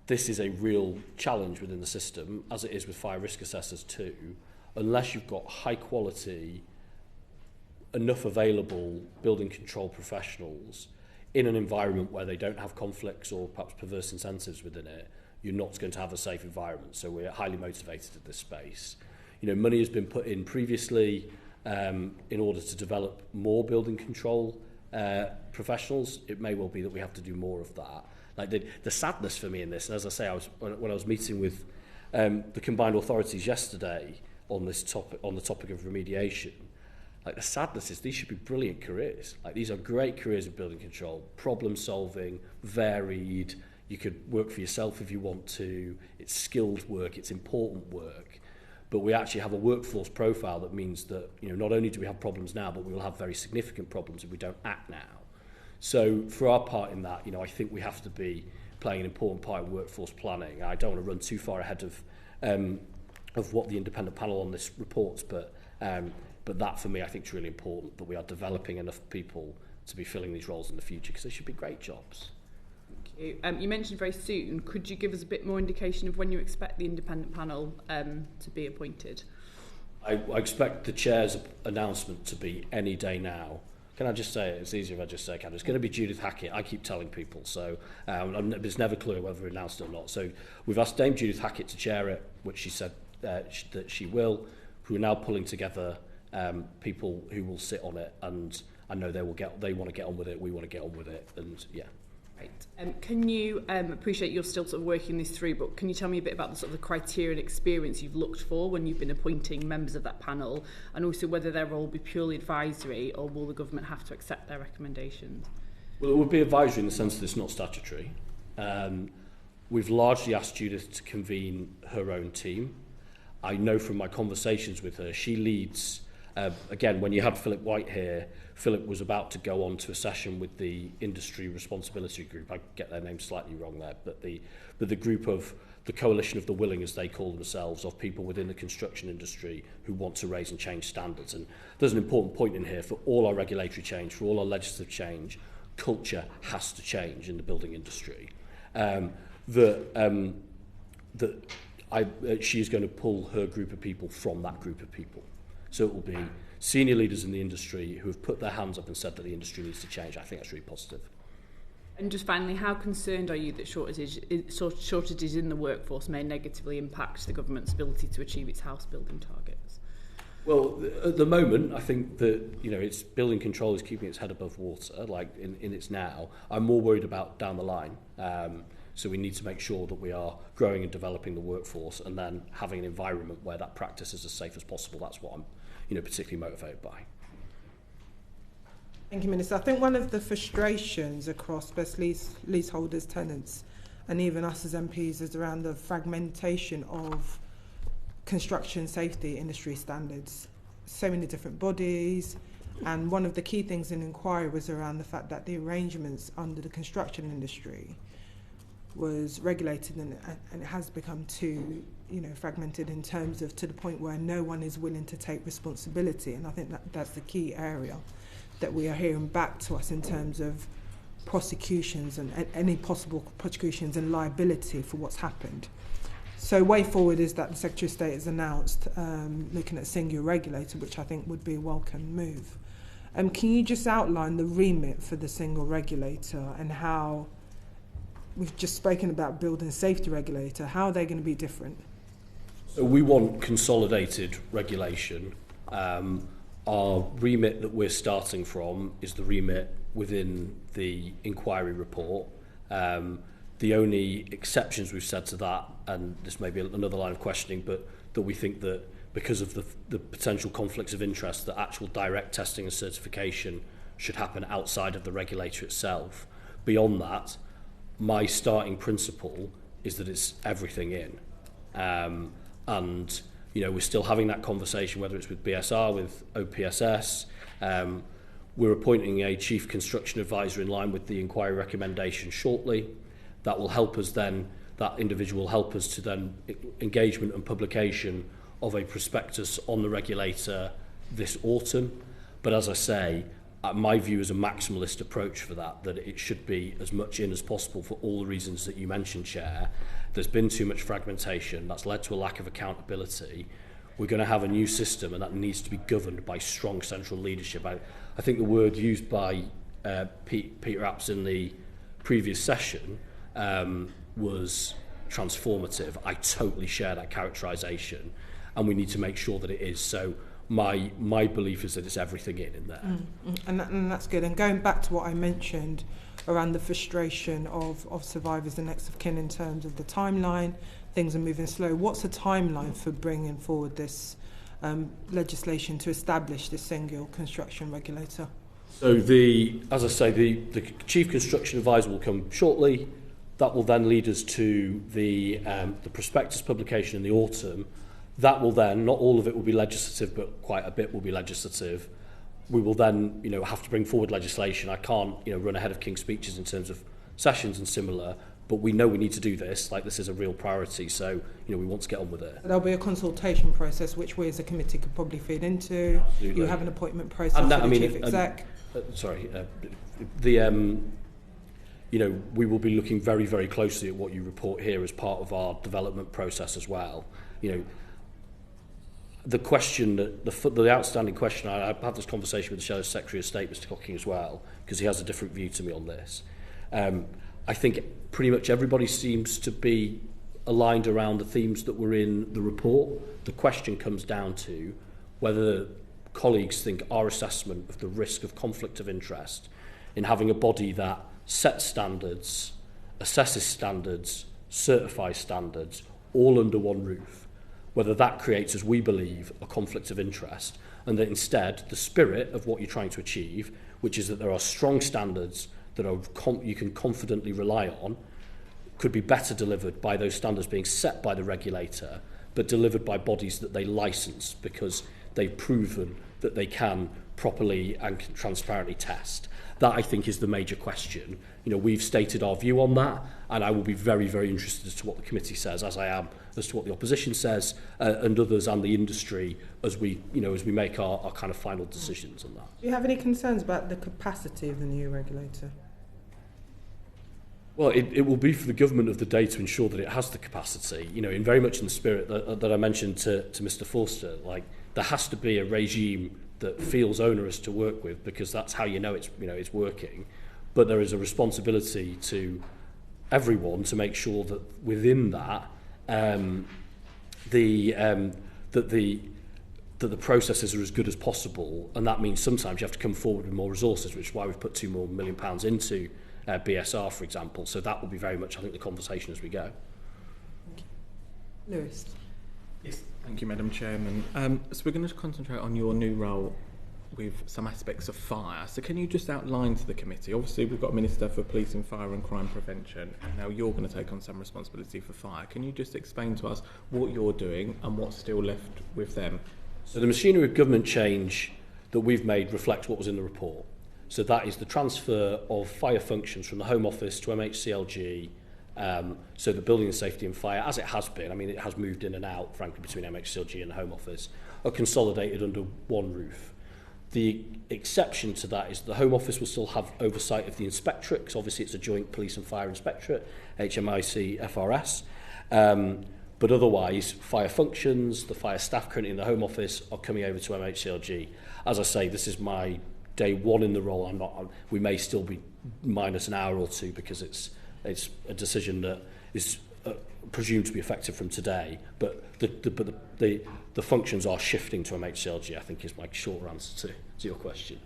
This is a real challenge within the system, as it is with fire risk assessors too. Unless you've got high quality, enough available building control professionals in an environment where they don't have conflicts or perhaps perverse incentives within it, you're not going to have a safe environment. So we're highly motivated at this space. You know, money has been put in previously in order to develop more building control professionals. It may well be that we have to do more of that. Like the sadness for me in this, and as I say, when I was meeting with the combined authorities yesterday on this topic, on the topic of remediation, like the sadness is these should be brilliant careers. Like these are great careers in building control, problem solving, varied. You could work for yourself if you want to. It's skilled work. It's important work. But we actually have a workforce profile that means that, you know, not only do we have problems now, but we will have very significant problems if we don't act now. So for our part in that, you know, I think we have to be playing an important part in workforce planning. I don't want to run too far ahead of what the independent panel on this reports, but that for me, I think is really important, that we are developing enough people to be filling these roles in the future, because they should be great jobs. Thank you. You mentioned very soon. Could you give us a bit more indication of when you expect the independent panel to be appointed? I expect the chair's announcement to be any day now. Can I just say it? It's easier if I just say it. It's going to be Judith Hackett. I keep telling people, so it's never clear whether we announced it or not. So we've asked Dame Judith Hackett to chair it, which she said that she will. We're now pulling together people who will sit on it, and I know they want to get on with it. We want to get on with it, and yeah. Right. Can you appreciate you're still sort of working this through, but can you tell me a bit about the sort of the criteria and experience you've looked for when you've been appointing members of that panel, and also whether their role will be purely advisory, or will the government have to accept their recommendations? Well, it would be advisory in the sense that it's not statutory. We've largely asked Judith to convene her own team. I know from my conversations with her, she leads, again, when you had Philip White here, Philip was about to go on to a session with the Industry Responsibility Group. I get their name slightly wrong there, but the group of the coalition of the willing, as they call themselves, of people within the construction industry who want to raise and change standards. And there's an important point in here: for all our regulatory change, for all our legislative change, culture has to change in the building industry. She is going to pull her group of people from that group of people. So it will be senior leaders in the industry who have put their hands up and said that the industry needs to change. I think that's really positive. And just finally, how concerned are you that shortages in the workforce may negatively impact the government's ability to achieve its house building targets? Well, at the moment, I think that, you know, it's building control is keeping its head above water, like in its now. I'm more worried about down the line. So we need to make sure that we are growing and developing the workforce, and then having an environment where that practice is as safe as possible. That's what I'm, you know, particularly motivated by. Thank you, Minister. I think one of the frustrations across both leaseholders, tenants, and even us as MPs is around the fragmentation of construction safety industry standards. So many different bodies, and one of the key things in inquiry was around the fact that the arrangements under the construction industry was regulated, and it has become too, you know, fragmented in terms of, to the point where no one is willing to take responsibility. And I think that's the key area that we are hearing back to us in terms of prosecutions and any possible prosecutions and liability for what's happened. So way forward is that the Secretary of State has announced looking at a single regulator, which I think would be a welcome move. Can you just outline the remit for the single regulator, and how, we've just spoken about building safety regulator, how are they going to be different? So we want consolidated regulation. Our remit that we're starting from is the remit within the inquiry report. The only exceptions we've said to that, and this may be another line of questioning, but that we think that because of the potential conflicts of interest, that actual direct testing and certification should happen outside of the regulator itself. Beyond that, my starting principle is that it's everything in. And, you know, we're still having that conversation, whether it's with BSR, with OPSS. We're appointing a chief construction advisor in line with the inquiry recommendation shortly. That will help us then, that individual will help us to then engagement and publication of a prospectus on the regulator this autumn. But as I say, my view is a maximalist approach for that it should be as much in as possible for all the reasons that you mentioned, Chair. There's been too much fragmentation. That's led to a lack of accountability. We're going to have a new system, and that needs to be governed by strong central leadership. I think the word used by Peter Apps in the previous session was transformative. I totally share that characterisation, and we need to make sure that it is. So my belief is that it's everything in there. And that's good. And going back to what I mentioned around the frustration of survivors and next of kin in terms of the timeline, things are moving slow. What's the timeline for bringing forward this legislation to establish this single construction regulator? So as I say, the chief construction advisor will come shortly. That will then lead us to the prospectus publication in the autumn. That will then, not all of it will be legislative, but quite a bit will be legislative. We will then, you know, have to bring forward legislation. I can't, you know, run ahead of King's speeches in terms of sessions and similar, but we know we need to do this. Like, this is a real priority, so, you know, we want to get on with it. There'll be a consultation process, which we as a committee could probably feed into. Absolutely. You have an appointment process for the chief exec. You know, we will be looking very, very closely at what you report here as part of our development process as well. You know, the question, the outstanding question, I had this conversation with the Shadow Secretary of State, Mr. Cocking, as well, because he has a different view to me on this. I think pretty much everybody seems to be aligned around the themes that were in the report. The question comes down to whether colleagues think our assessment of the risk of conflict of interest in having a body that sets standards, assesses standards, certifies standards, all under one roof, whether that creates, as we believe, a conflict of interest, and that instead the spirit of what you're trying to achieve, which is that there are strong standards that you can confidently rely on, could be better delivered by those standards being set by the regulator, but delivered by bodies that they license because they've proven that they can properly and transparently test. That, I think, is the major question. You know, we've stated our view on that, and I will be very, very interested as to what the committee says, as I am as to what the opposition says, and others and the industry as we make our kind of final decisions on that. Do you have any concerns about the capacity of the new regulator? Well, it will be for the government of the day to ensure that it has the capacity. You know, in very much in the spirit that I mentioned to Mr. Forster, like, there has to be a regime that feels onerous to work with, because that's how you know it's working. But there is a responsibility to everyone to make sure that within that that the processes are as good as possible, and that means sometimes you have to come forward with more resources, which is why we've put £2 million into BSR, for example. So that will be very much, I think, the conversation as we go. Lewis. Yes, thank you, Madam Chairman. So we're going to concentrate on your new role with some aspects of fire. So can you just outline to the committee, obviously we've got a Minister for Police and Fire and Crime Prevention, and now you're going to take on some responsibility for fire. Can you just explain to us what you're doing and what's still left with them? So the machinery of government change that we've made reflects what was in the report. So that is the transfer of fire functions from the Home Office to MHCLG, so the building and safety and fire, as it has been, I mean, it has moved in and out, frankly, between MHCLG and the Home Office, are consolidated under one roof. The exception to that is the Home Office will still have oversight of the inspectorate, because obviously it's a joint police and fire inspectorate, HMIC FRS. But otherwise, fire functions, the fire staff currently in the Home Office are coming over to MHCLG. As I say, this is my day one in the role. We may still be minus an hour or two, because it's a decision that is presumed to be effective from today. But the functions are shifting to MHCLG, I think, is my short answer to your question.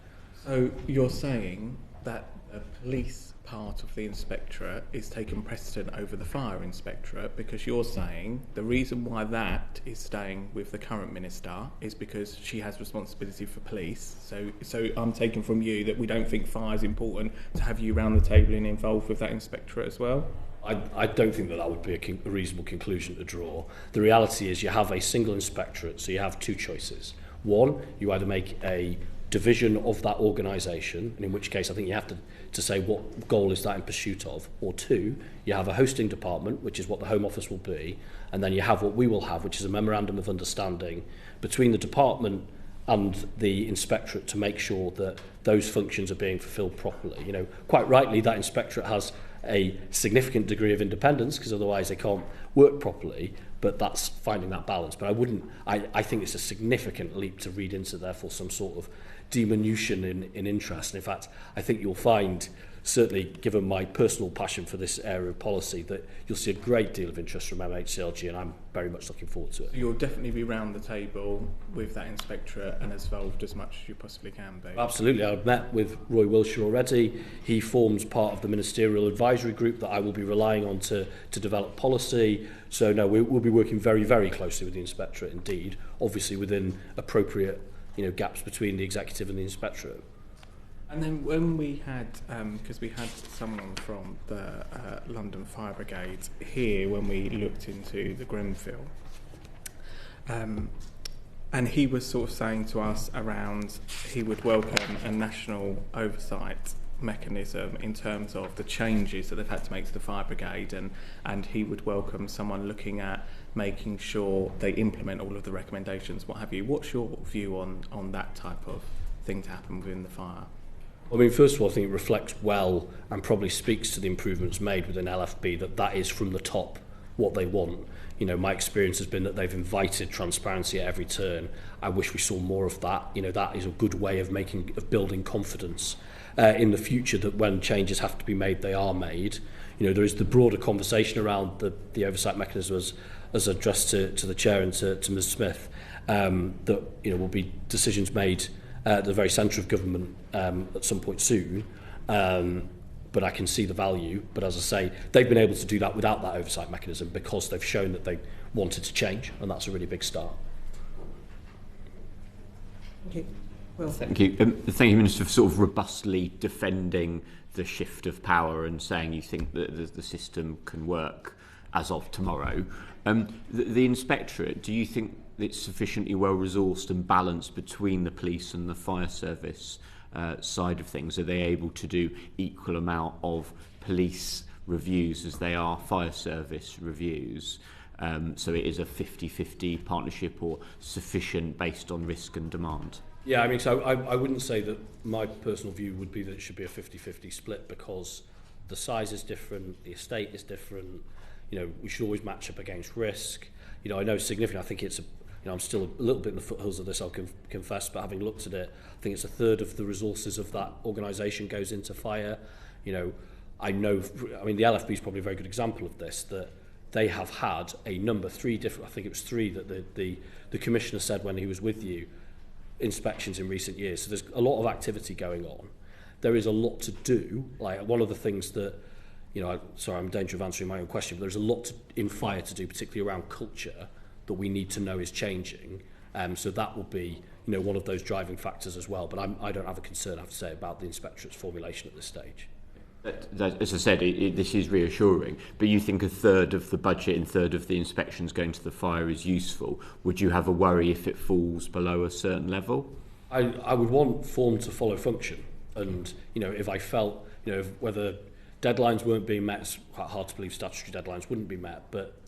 So you're saying that the police part of the inspectorate is taking precedent over the fire inspectorate, because you're saying the reason why that is staying with the current minister is because she has responsibility for police. So I'm taking from you that we don't think fire is important to have you round the table and involved with that inspectorate as well? I don't think that would be a reasonable conclusion to draw. The reality is you have a single inspectorate, so you have two choices. One, you either make a division of that organisation, and in which case I think you have to say what goal is that in pursuit of, or two, you have a hosting department, which is what the Home Office will be, and then you have what we will have, which is a memorandum of understanding between the department and the inspectorate to make sure that those functions are being fulfilled properly. You know, quite rightly, that inspectorate has a significant degree of independence because otherwise they can't work properly, but that's finding that balance. But I think it's a significant leap to read into, therefore, some sort of diminution in interest. And in fact, I think you'll find, certainly given my personal passion for this area of policy, that you'll see a great deal of interest from MHCLG, and I'm very much looking forward to it. You'll definitely be round the table with that inspectorate and as involved as much as you possibly can be. Absolutely. I've met with Roy Wilshire already. He forms part of the ministerial advisory group that I will be relying on to develop policy. So no, we'll be working very, very closely with the inspectorate indeed, obviously within appropriate gaps between the executive and the inspectorate. And then when we had, because we had someone from the London Fire Brigade here when we looked into the Grenfell, and he was sort of saying to us around he would welcome a national oversight mechanism in terms of the changes that they've had to make to the fire brigade, and he would welcome someone looking at making sure they implement all of the recommendations, what have you. What's your view on that type of thing to happen within the fire? I mean, first of all, I think it reflects well and probably speaks to the improvements made within LFB that is from the top what they want. My experience has been that they've invited transparency at every turn. I wish we saw more of that. That is a good way of building confidence in the future that when changes have to be made, they are made. There is the broader conversation around the oversight mechanism as addressed to the chair and to Ms Smith, that will be decisions made at the very centre of government at some point soon. But I can see the value. But as I say, they've been able to do that without that oversight mechanism because they've shown that they wanted to change, and that's a really big start. Okay. Well, thank you. Thank you, Minister, for sort of robustly defending the shift of power and saying you think that the system can work as of tomorrow. The inspectorate, do you think it's sufficiently well resourced and balanced between the police and the fire service side of things? Are they able to do equal amount of police reviews as they are fire service reviews? So it is a 50-50 partnership or sufficient based on risk and demand? Yeah, I mean, so I wouldn't say that my personal view would be that it should be a 50-50 split because the size is different, the estate is different. We should always match up against risk. I know significant. I think it's I'm still a little bit in the foothills of this, I'll confess, but having looked at it, I think it's a third of the resources of that organisation goes into fire. The LFB is probably a very good example of this, that they have had a number, three that the Commissioner said when he was with you, inspections in recent years. So there's a lot of activity going on. There is a lot to do. Like one of the things that, I'm in danger of answering my own question, but there's a lot in fire to do, particularly around culture, that we need to know is changing. So that will be, one of those driving factors as well. But I don't have a concern, I have to say, about the inspectorate's formulation at this stage. As I said, this is reassuring, but you think a third of the budget and third of the inspections going to the fire is useful. Would you have a worry if it falls below a certain level? I would want form to follow function. And, if I felt, whether deadlines weren't being met, it's quite hard to believe statutory deadlines wouldn't be met. But,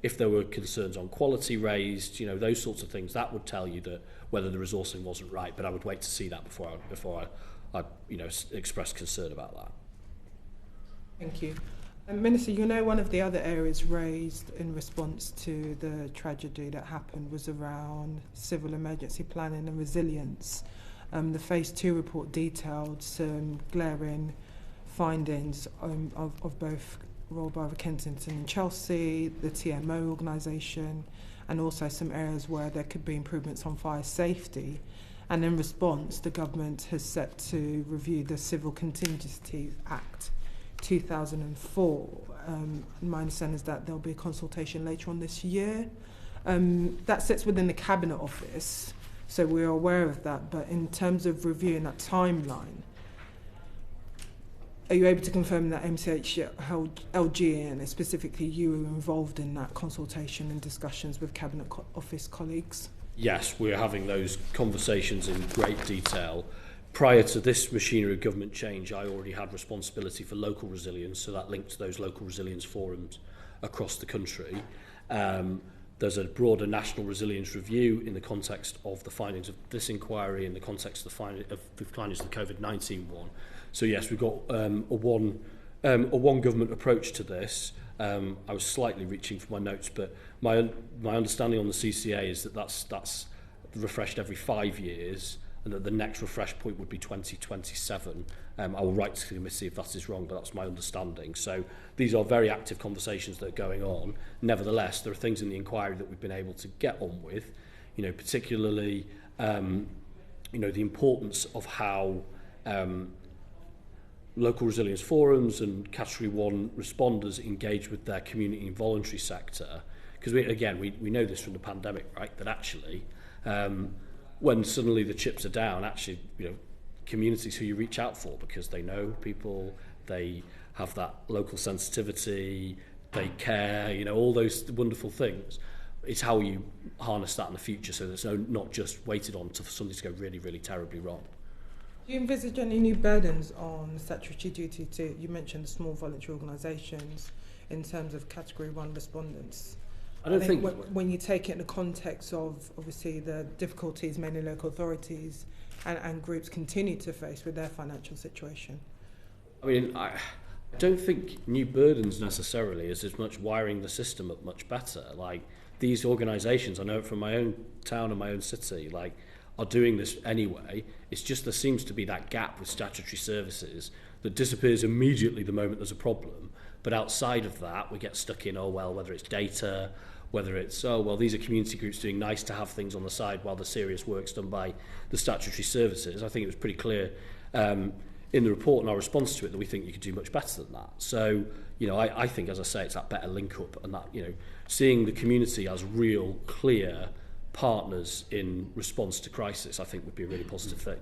if there were concerns on quality raised, those sorts of things, that would tell you that whether the resourcing wasn't right. But I would wait to see that before I express concern about that. Thank you. Minister, one of the other areas raised in response to the tragedy that happened was around civil emergency planning and resilience. The Phase 2 report detailed some glaring findings of both Royal Borough of Kensington and Chelsea, the TMO organisation, and also some areas where there could be improvements on fire safety. And in response, the government has set to review the Civil Contingencies Act 2004. My understanding is that there'll be a consultation later on this year. That sits within the Cabinet Office, so we're aware of that. But in terms of reviewing that timeline, are you able to confirm that MCHLG and specifically you were involved in that consultation and discussions with Cabinet Office colleagues? Yes, we're having those conversations in great detail. Prior to this machinery of government change, I already had responsibility for local resilience, so that linked to those local resilience forums across the country. There's a broader national resilience review in the context of the findings of this inquiry, in the context of the findings of the COVID-19 one. So yes, we've got a one government approach to this. I was slightly reaching for my notes, but my understanding on the CCA is that that's refreshed every 5 years, and that the next refresh point would be 2027. I will write to the committee if that is wrong, but that's my understanding. So these are very active conversations that are going on. Nevertheless, there are things in the inquiry that we've been able to get on with, particularly, the importance of how local resilience forums and Category 1 responders engage with their community and voluntary sector. Because we know this from the pandemic, right, that actually, when suddenly the chips are down, actually, communities who you reach out for because they know people, they have that local sensitivity, they care, all those wonderful things. It's how you harness that in the future so there's not just waited on for something to go really, really terribly wrong. Do you envisage any new burdens on statutory duty to, you mentioned the small voluntary organisations, in terms of Category 1 respondents? I think when you take it in the context of, obviously, the difficulties many local authorities and groups continue to face with their financial situation. I mean, I don't think new burdens necessarily is as much wiring the system up much better. Like, these organisations, I know it from my own town and my own city, are doing this anyway. It's just there seems to be that gap with statutory services that disappears immediately the moment there's a problem. But outside of that, we get stuck in, whether it's data, whether it's, these are community groups doing nice to have things on the side while the serious work's done by the statutory services. I think it was pretty clear in the report and our response to it that we think you could do much better than that. So, I think, as I say, it's that better link up and that, seeing the community as real, clear partners in response to crisis, I think would be a really positive thing.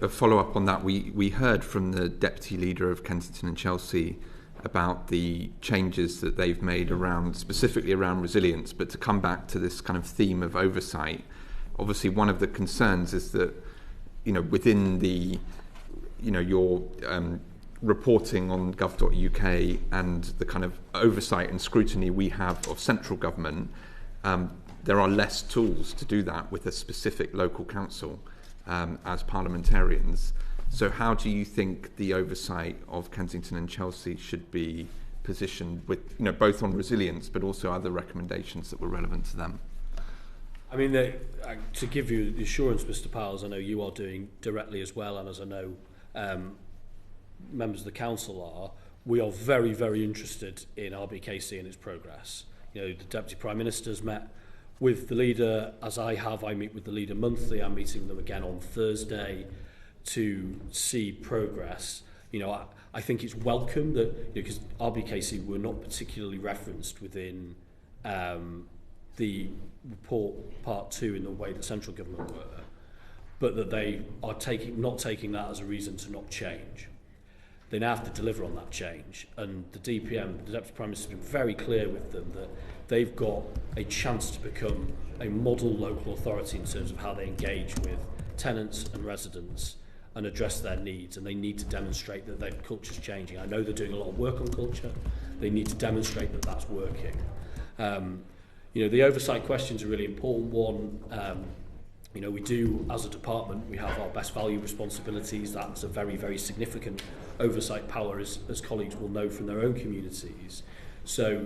A follow-up on that, we heard from the Deputy Leader of Kensington and Chelsea about the changes that they've made specifically around resilience, but to come back to this kind of theme of oversight, obviously one of the concerns is that, within the, your reporting on gov.uk and the kind of oversight and scrutiny we have of central government, there are less tools to do that with a specific local council as parliamentarians. So how do you think the oversight of Kensington and Chelsea should be positioned with, both on resilience but also other recommendations that were relevant to them? I mean, to give you the assurance, Mr. Powell, I know you are doing directly as well, and as I know members of the council are, we are very, very interested in RBKC and its progress. The Deputy Prime Minister's met with the leader, as I have. I meet with the leader monthly. I'm meeting them again on Thursday to see progress. I think it's welcome that, because RBKC were not particularly referenced within the report part 2 in the way that central government were, but that they are not taking that as a reason to not change. They now have to deliver on that change, and the DPM, the Deputy Prime Minister, has been very clear with them that they've got a chance to become a model local authority in terms of how they engage with tenants and residents and address their needs, and they need to demonstrate that their culture's changing. I know they're doing a lot of work on culture. They need to demonstrate that that's working. The oversight question's a really important one. We do, as a department, we have our best value responsibilities. That's a very, very significant oversight power, as colleagues will know from their own communities. So,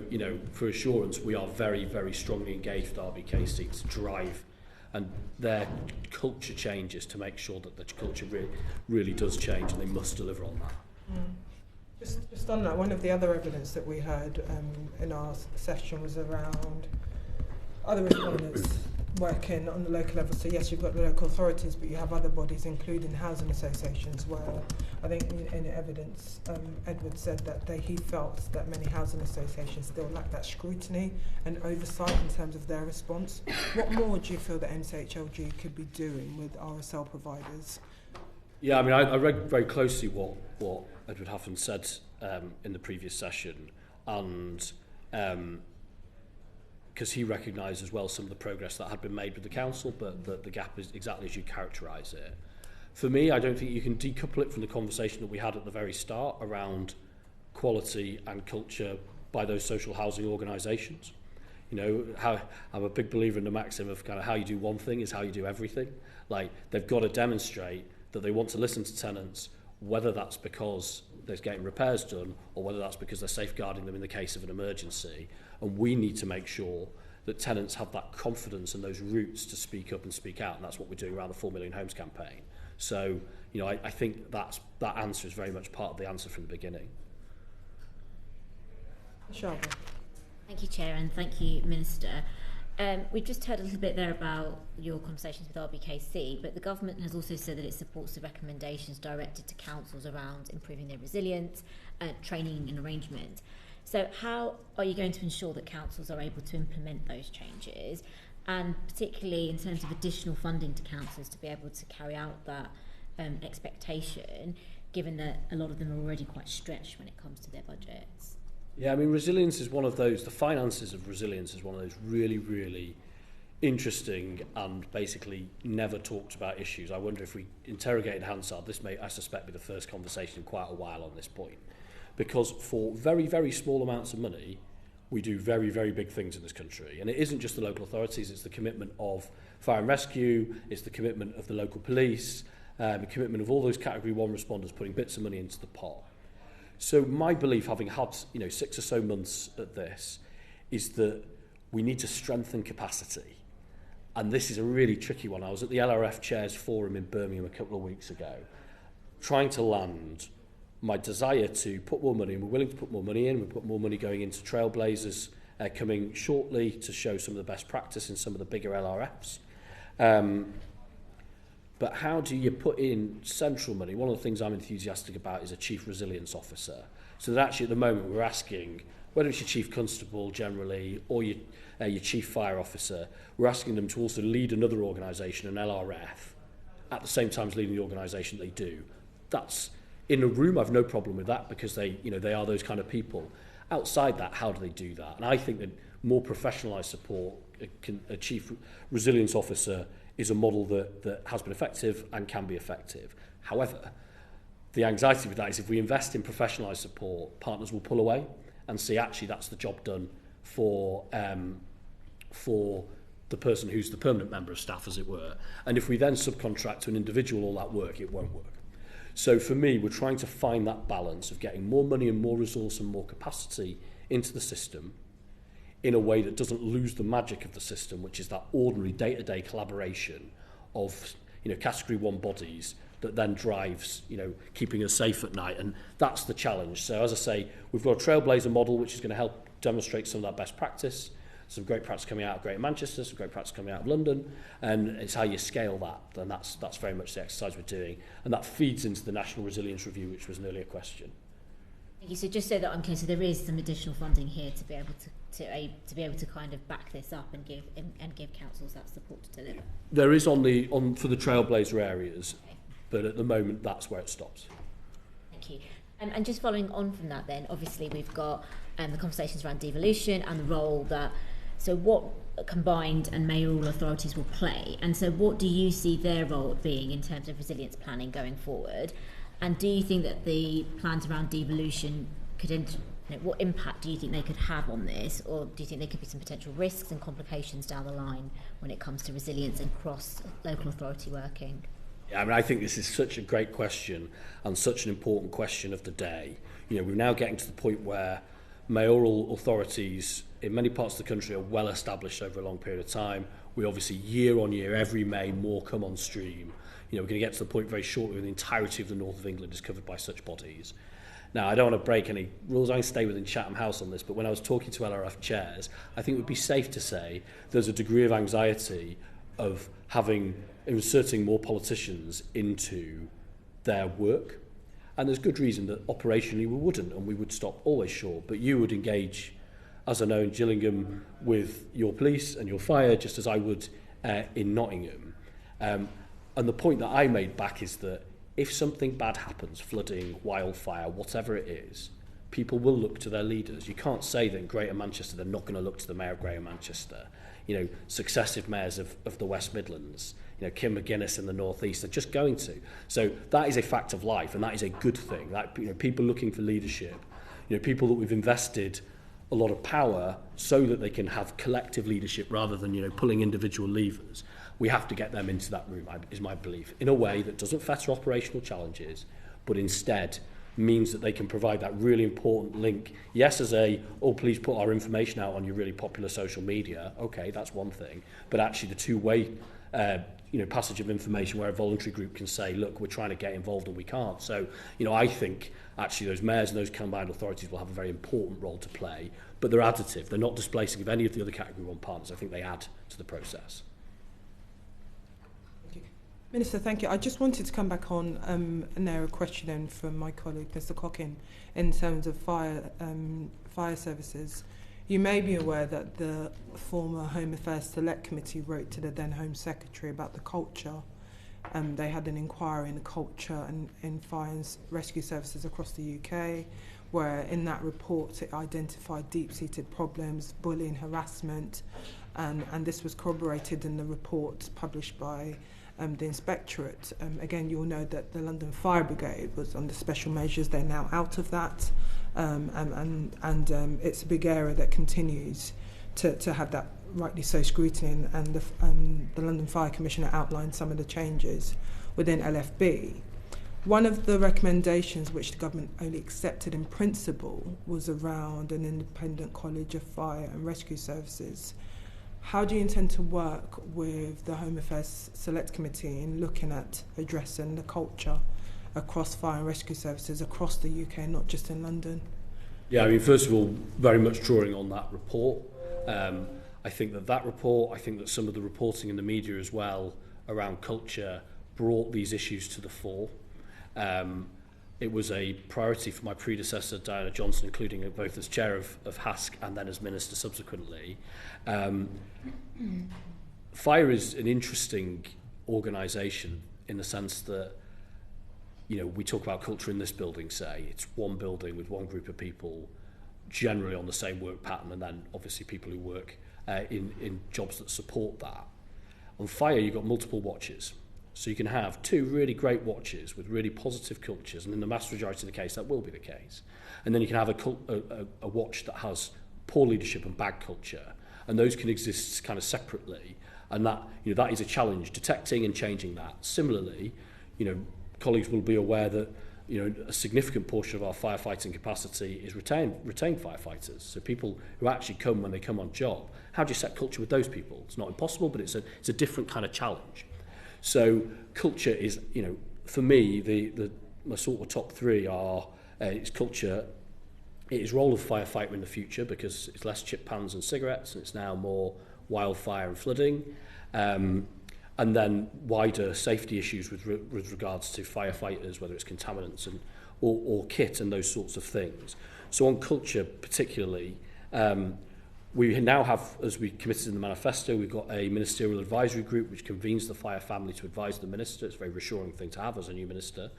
for assurance, we are very, very strongly engaged with RBKC to drive and their culture changes to make sure that the culture really does change, and they must deliver on that. Just on that, one of the other evidence that we heard in our session was around other respondents working on the local level. So yes, you've got the local authorities, but you have other bodies, including housing associations, where I think in evidence, Edward said that he felt that many housing associations still lack that scrutiny and oversight in terms of their response. What more do you feel that MCHLG could be doing with RSL providers? Yeah, I mean, I read very closely what Edward Haffan said in the previous session, and because he recognised as well some of the progress that had been made with the council, but the gap is exactly as you characterise it. For me, I don't think you can decouple it from the conversation that we had at the very start around quality and culture by those social housing organisations. You know, I'm a big believer in the maxim of kind of how you do one thing is how you do everything. Like, they've got to demonstrate that they want to listen to tenants, whether that's because they're getting repairs done or whether that's because they're safeguarding them in the case of an emergency. And we need to make sure that tenants have that confidence and those roots to speak up and speak out, and that's what we're doing around the 4 Million Homes campaign. So, you know, I think that answer is very much part of the answer from the beginning. Sure. Thank you, Chair, and thank you, Minister. We've just heard a little bit there about your conversations with RBKC, but the government has also said that it supports the recommendations directed to councils around improving their resilience, training and arrangement. So how are you going to ensure that councils are able to implement those changes, and particularly in terms of additional funding to councils to be able to carry out that expectation, given that a lot of them are already quite stretched when it comes to their budgets? Yeah, I mean, resilience is one of those, the finances of resilience is one of those really, really interesting and basically never talked about issues. I wonder if we interrogated Hansard, this may, I suspect, be the first conversation in quite a while on this point. Because for very, very small amounts of money, we do very, very big things in this country. And it isn't just the local authorities, it's the commitment of fire and rescue, it's the commitment of the local police, the commitment of all those Category 1 responders putting bits of money into the pot. So my belief, having had 6 or so months at this, is that we need to strengthen capacity. And this is a really tricky one. I was at the LRF Chairs Forum in Birmingham a couple of weeks ago, trying to land my desire to put more money in. We're willing to put more money in. We've put more money going into Trailblazers coming shortly to show some of the best practice in some of the bigger LRFs. But how do you put in central money? One of the things I'm enthusiastic about is a chief resilience officer. So that actually at the moment we're asking, whether it's your chief constable generally or your chief fire officer, we're asking them to also lead another organisation, an LRF, at the same time as leading the organisation they do. That's in a room, I've no problem with that because they are those kind of people. Outside that, how do they do that? And I think that more professionalised support, a chief resilience officer is a model that has been effective and can be effective. However, the anxiety with that is if we invest in professionalised support, partners will pull away and see actually that's the job done for the person who's the permanent member of staff, as it were. And if we then subcontract to an individual all that work, it won't work. So for me, we're trying to find that balance of getting more money and more resource and more capacity into the system in a way that doesn't lose the magic of the system, which is that ordinary day-to-day collaboration of Category 1 bodies that then drives keeping us safe at night. And that's the challenge. So as I say, we've got a Trailblazer model which is going to help demonstrate some of that best practice. Some great practice coming out of Greater Manchester, some great practice coming out of London, and it's how you scale that. And that's very much the exercise we're doing. And that feeds into the National Resilience Review, which was an earlier question. Thank you. So just so that I'm clear, so there is some additional funding here to be able to kind of back this up and give councils that support to deliver. There is on for the Trailblazer areas, okay. But at the moment that's where it stops. Thank you. And just following on from that, then obviously we've got the conversations around devolution and the role that. So what combined and mayoral authorities will play, and so what do you see their role being in terms of resilience planning going forward? And do you think that the plans around devolution what impact do you think they could have on this, or do you think there could be some potential risks and complications down the line when it comes to resilience and cross local authority working? Yeah, I mean, I think this is such a great question and such an important question of the day. We're now getting to the point where mayoral authorities in many parts of the country are well established over a long period of time. We obviously, year on year, every May, more come on stream. We're going to get to the point very shortly where the entirety of the north of England is covered by such bodies. Now, I don't want to break any rules. I can stay within Chatham House on this, but when I was talking to LRF chairs, I think it would be safe to say there's a degree of anxiety of inserting more politicians into their work. And there's good reason that operationally we wouldn't, and we would stop always short. But you would engage, as I know in Gillingham, with your police and your fire, just as I would in Nottingham. And the point that I made back is that if something bad happens, flooding, wildfire, whatever it is, people will look to their leaders. You can't say that in Greater Manchester they're not going to look to the Mayor of Greater Manchester. You know, successive mayors of the West Midlands, you know, Kim McGuinness in the North East, they're just going to. So that is a fact of life, and that is a good thing. That, you know, people looking for leadership, you know, people that we've invested a lot of power so that they can have collective leadership rather than, you know, pulling individual levers. We have to get them into that room, is my belief, in a way that doesn't fetter operational challenges, but instead means that they can provide that really important link. Yes, as please put our information out on your really popular social media. Okay, that's one thing. But actually the two-way passage of information where a voluntary group can say, look, we're trying to get involved and we can't. So, you know, I think actually those mayors and those combined authorities will have a very important role to play, but they're additive. They're not displacing of any of the other Category 1 partners. I think they add to the process. Minister, thank you. I just wanted to come back on an area of questioning from my colleague, Mr. Cockin, in terms of fire services. You may be aware that the former Home Affairs Select Committee wrote to the then Home Secretary about the culture. They had an inquiry in the culture and in fire and rescue services across the UK, where in that report it identified deep-seated problems, bullying, harassment, and this was corroborated in the report published by the Inspectorate. Again, you'll know that the London Fire Brigade was under special measures. They're now out of that, and it's a big area that continues to have that rightly so scrutiny. And the London Fire Commissioner outlined some of the changes within LFB. One of the recommendations which the government only accepted in principle was around an independent college of fire and rescue services. How do you intend to work with the Home Affairs Select Committee in looking at addressing the culture across fire and rescue services across the UK, not just in London? Yeah, I mean, first of all, very much drawing on that report. I think that report, I think that some of the reporting in the media as well around culture brought these issues to the fore. It was a priority for my predecessor, Diana Johnson, including both as chair of HASC and then as minister subsequently. Fire is an interesting organisation in the sense that, you know, we talk about culture in this building, say. It's one building with one group of people, generally on the same work pattern, and then obviously people who work in jobs that support that. On fire, you've got multiple watches. So you can have two really great watches with really positive cultures, and in the vast majority of the case, that will be the case. And then you can have a watch that has poor leadership and bad culture, and those can exist kind of separately. And that, you know, that is a challenge, detecting and changing that. Similarly, you know, colleagues will be aware that, you know, a significant portion of our firefighting capacity is retained firefighters. So people who actually come when they come on job. How do you set culture with those people? It's not impossible, but it's a different kind of challenge. So culture is, you know, for me, my sort of top three are it's culture, it is role of firefighter in the future because it's less chip pans and cigarettes and it's now more wildfire and flooding, and then wider safety issues with regards to firefighters, whether it's contaminants and or kit and those sorts of things. So on culture particularly, we now have, as we committed in the manifesto, we've got a ministerial advisory group which convenes the fire family to advise the minister. It's a very reassuring thing to have as a new minister.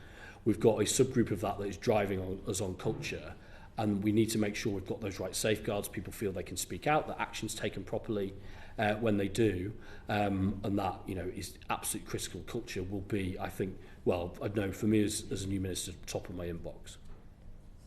We've got a subgroup of that is driving us on culture, and we need to make sure we've got those right safeguards, people feel they can speak out, that action's taken properly when they do, and that, you know, is absolutely critical. Culture will be, I think, well, I know for me as a new minister, top of my inbox.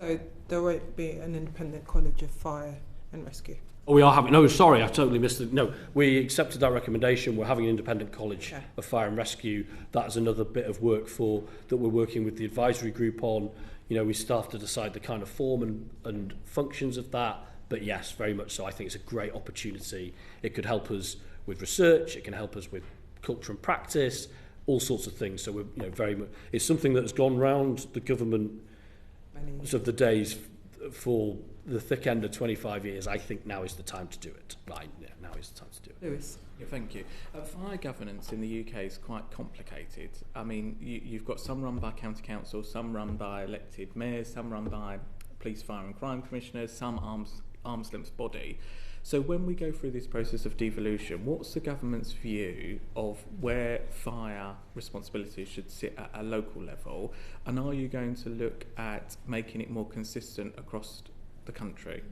So there won't be an independent college of fire and rescue? Oh, we are having... No, sorry, I totally missed it. No, we accepted that recommendation. We're having an independent college of fire and rescue. That's another bit of work that we're working with the advisory group on. You know, we still have to decide the kind of form and functions of that. But yes, very much so. I think it's a great opportunity. It could help us with research. It can help us with culture and practice, all sorts of things. So we're, you know, very much... It's something that has gone round the government of the days for the thick end of 25 years. I think now is the time to do it. Right, yeah, now is the time to do it. Lewis. Yeah, thank you. Fire governance in the UK is quite complicated. I mean, you've got some run by county council, some run by elected mayors, some run by police, fire and crime commissioners, some arm's length body. So when we go through this process of devolution, what's the government's view of where fire responsibilities should sit at a local level? And are you going to look at making it more consistent across the country?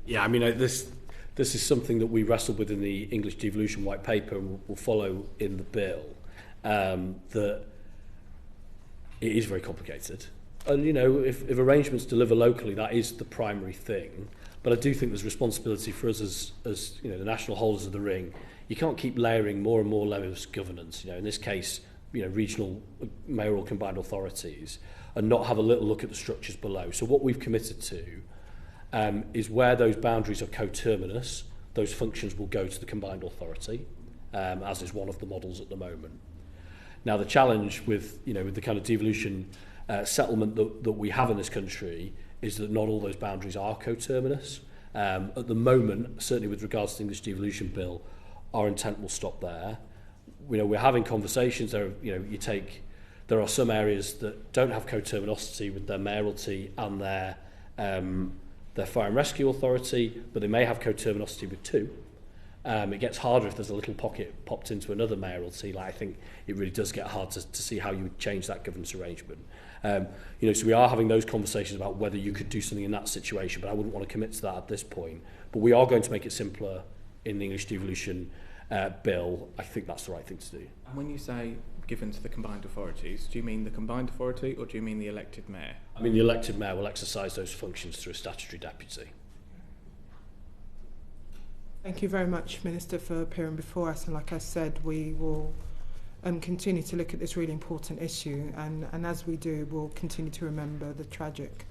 Yeah, I mean, this is something that we wrestled with in the English devolution white paper and will follow in the bill, that it is very complicated. And, you know, if arrangements deliver locally, that is the primary thing. But I do think there's responsibility for us as you know, the national holders of the ring. You can't keep layering more and more layers of governance. You know, in this case, you know, regional, mayoral combined authorities, and not have a little look at the structures below. So what we've committed to is where those boundaries are coterminous, those functions will go to the combined authority, as is one of the models at the moment. Now, the challenge with, you know, with the kind of devolution settlement that we have in this country is that not all those boundaries are coterminous. At the moment, certainly with regards to the English devolution bill, our intent will stop there. You know, we're having conversations. There are some areas that don't have coterminosity with their mayoralty and their fire and rescue authority, but they may have coterminosity with two. It gets harder if there's a little pocket popped into another mayoralty. Like, I think it really does get hard to see how you would change that governance arrangement. You know, so we are having those conversations about whether you could do something in that situation, but I wouldn't want to commit to that at this point. But we are going to make it simpler in the English devolution bill. I think that's the right thing to do. And when you say given to the combined authorities, do you mean the combined authority or do you mean the elected mayor? I mean, the elected mayor will exercise those functions through a statutory deputy. Thank you very much, Minister, for appearing before us. And like I said, we will continue to look at this really important issue. And as we do, we'll continue to remember the tragic,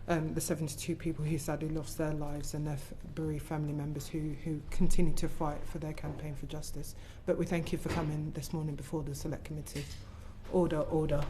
the 72 people who sadly lost their lives and their bereaved family members who continue to fight for their campaign for justice. But we thank you for coming this morning before the Select Committee. Order, order.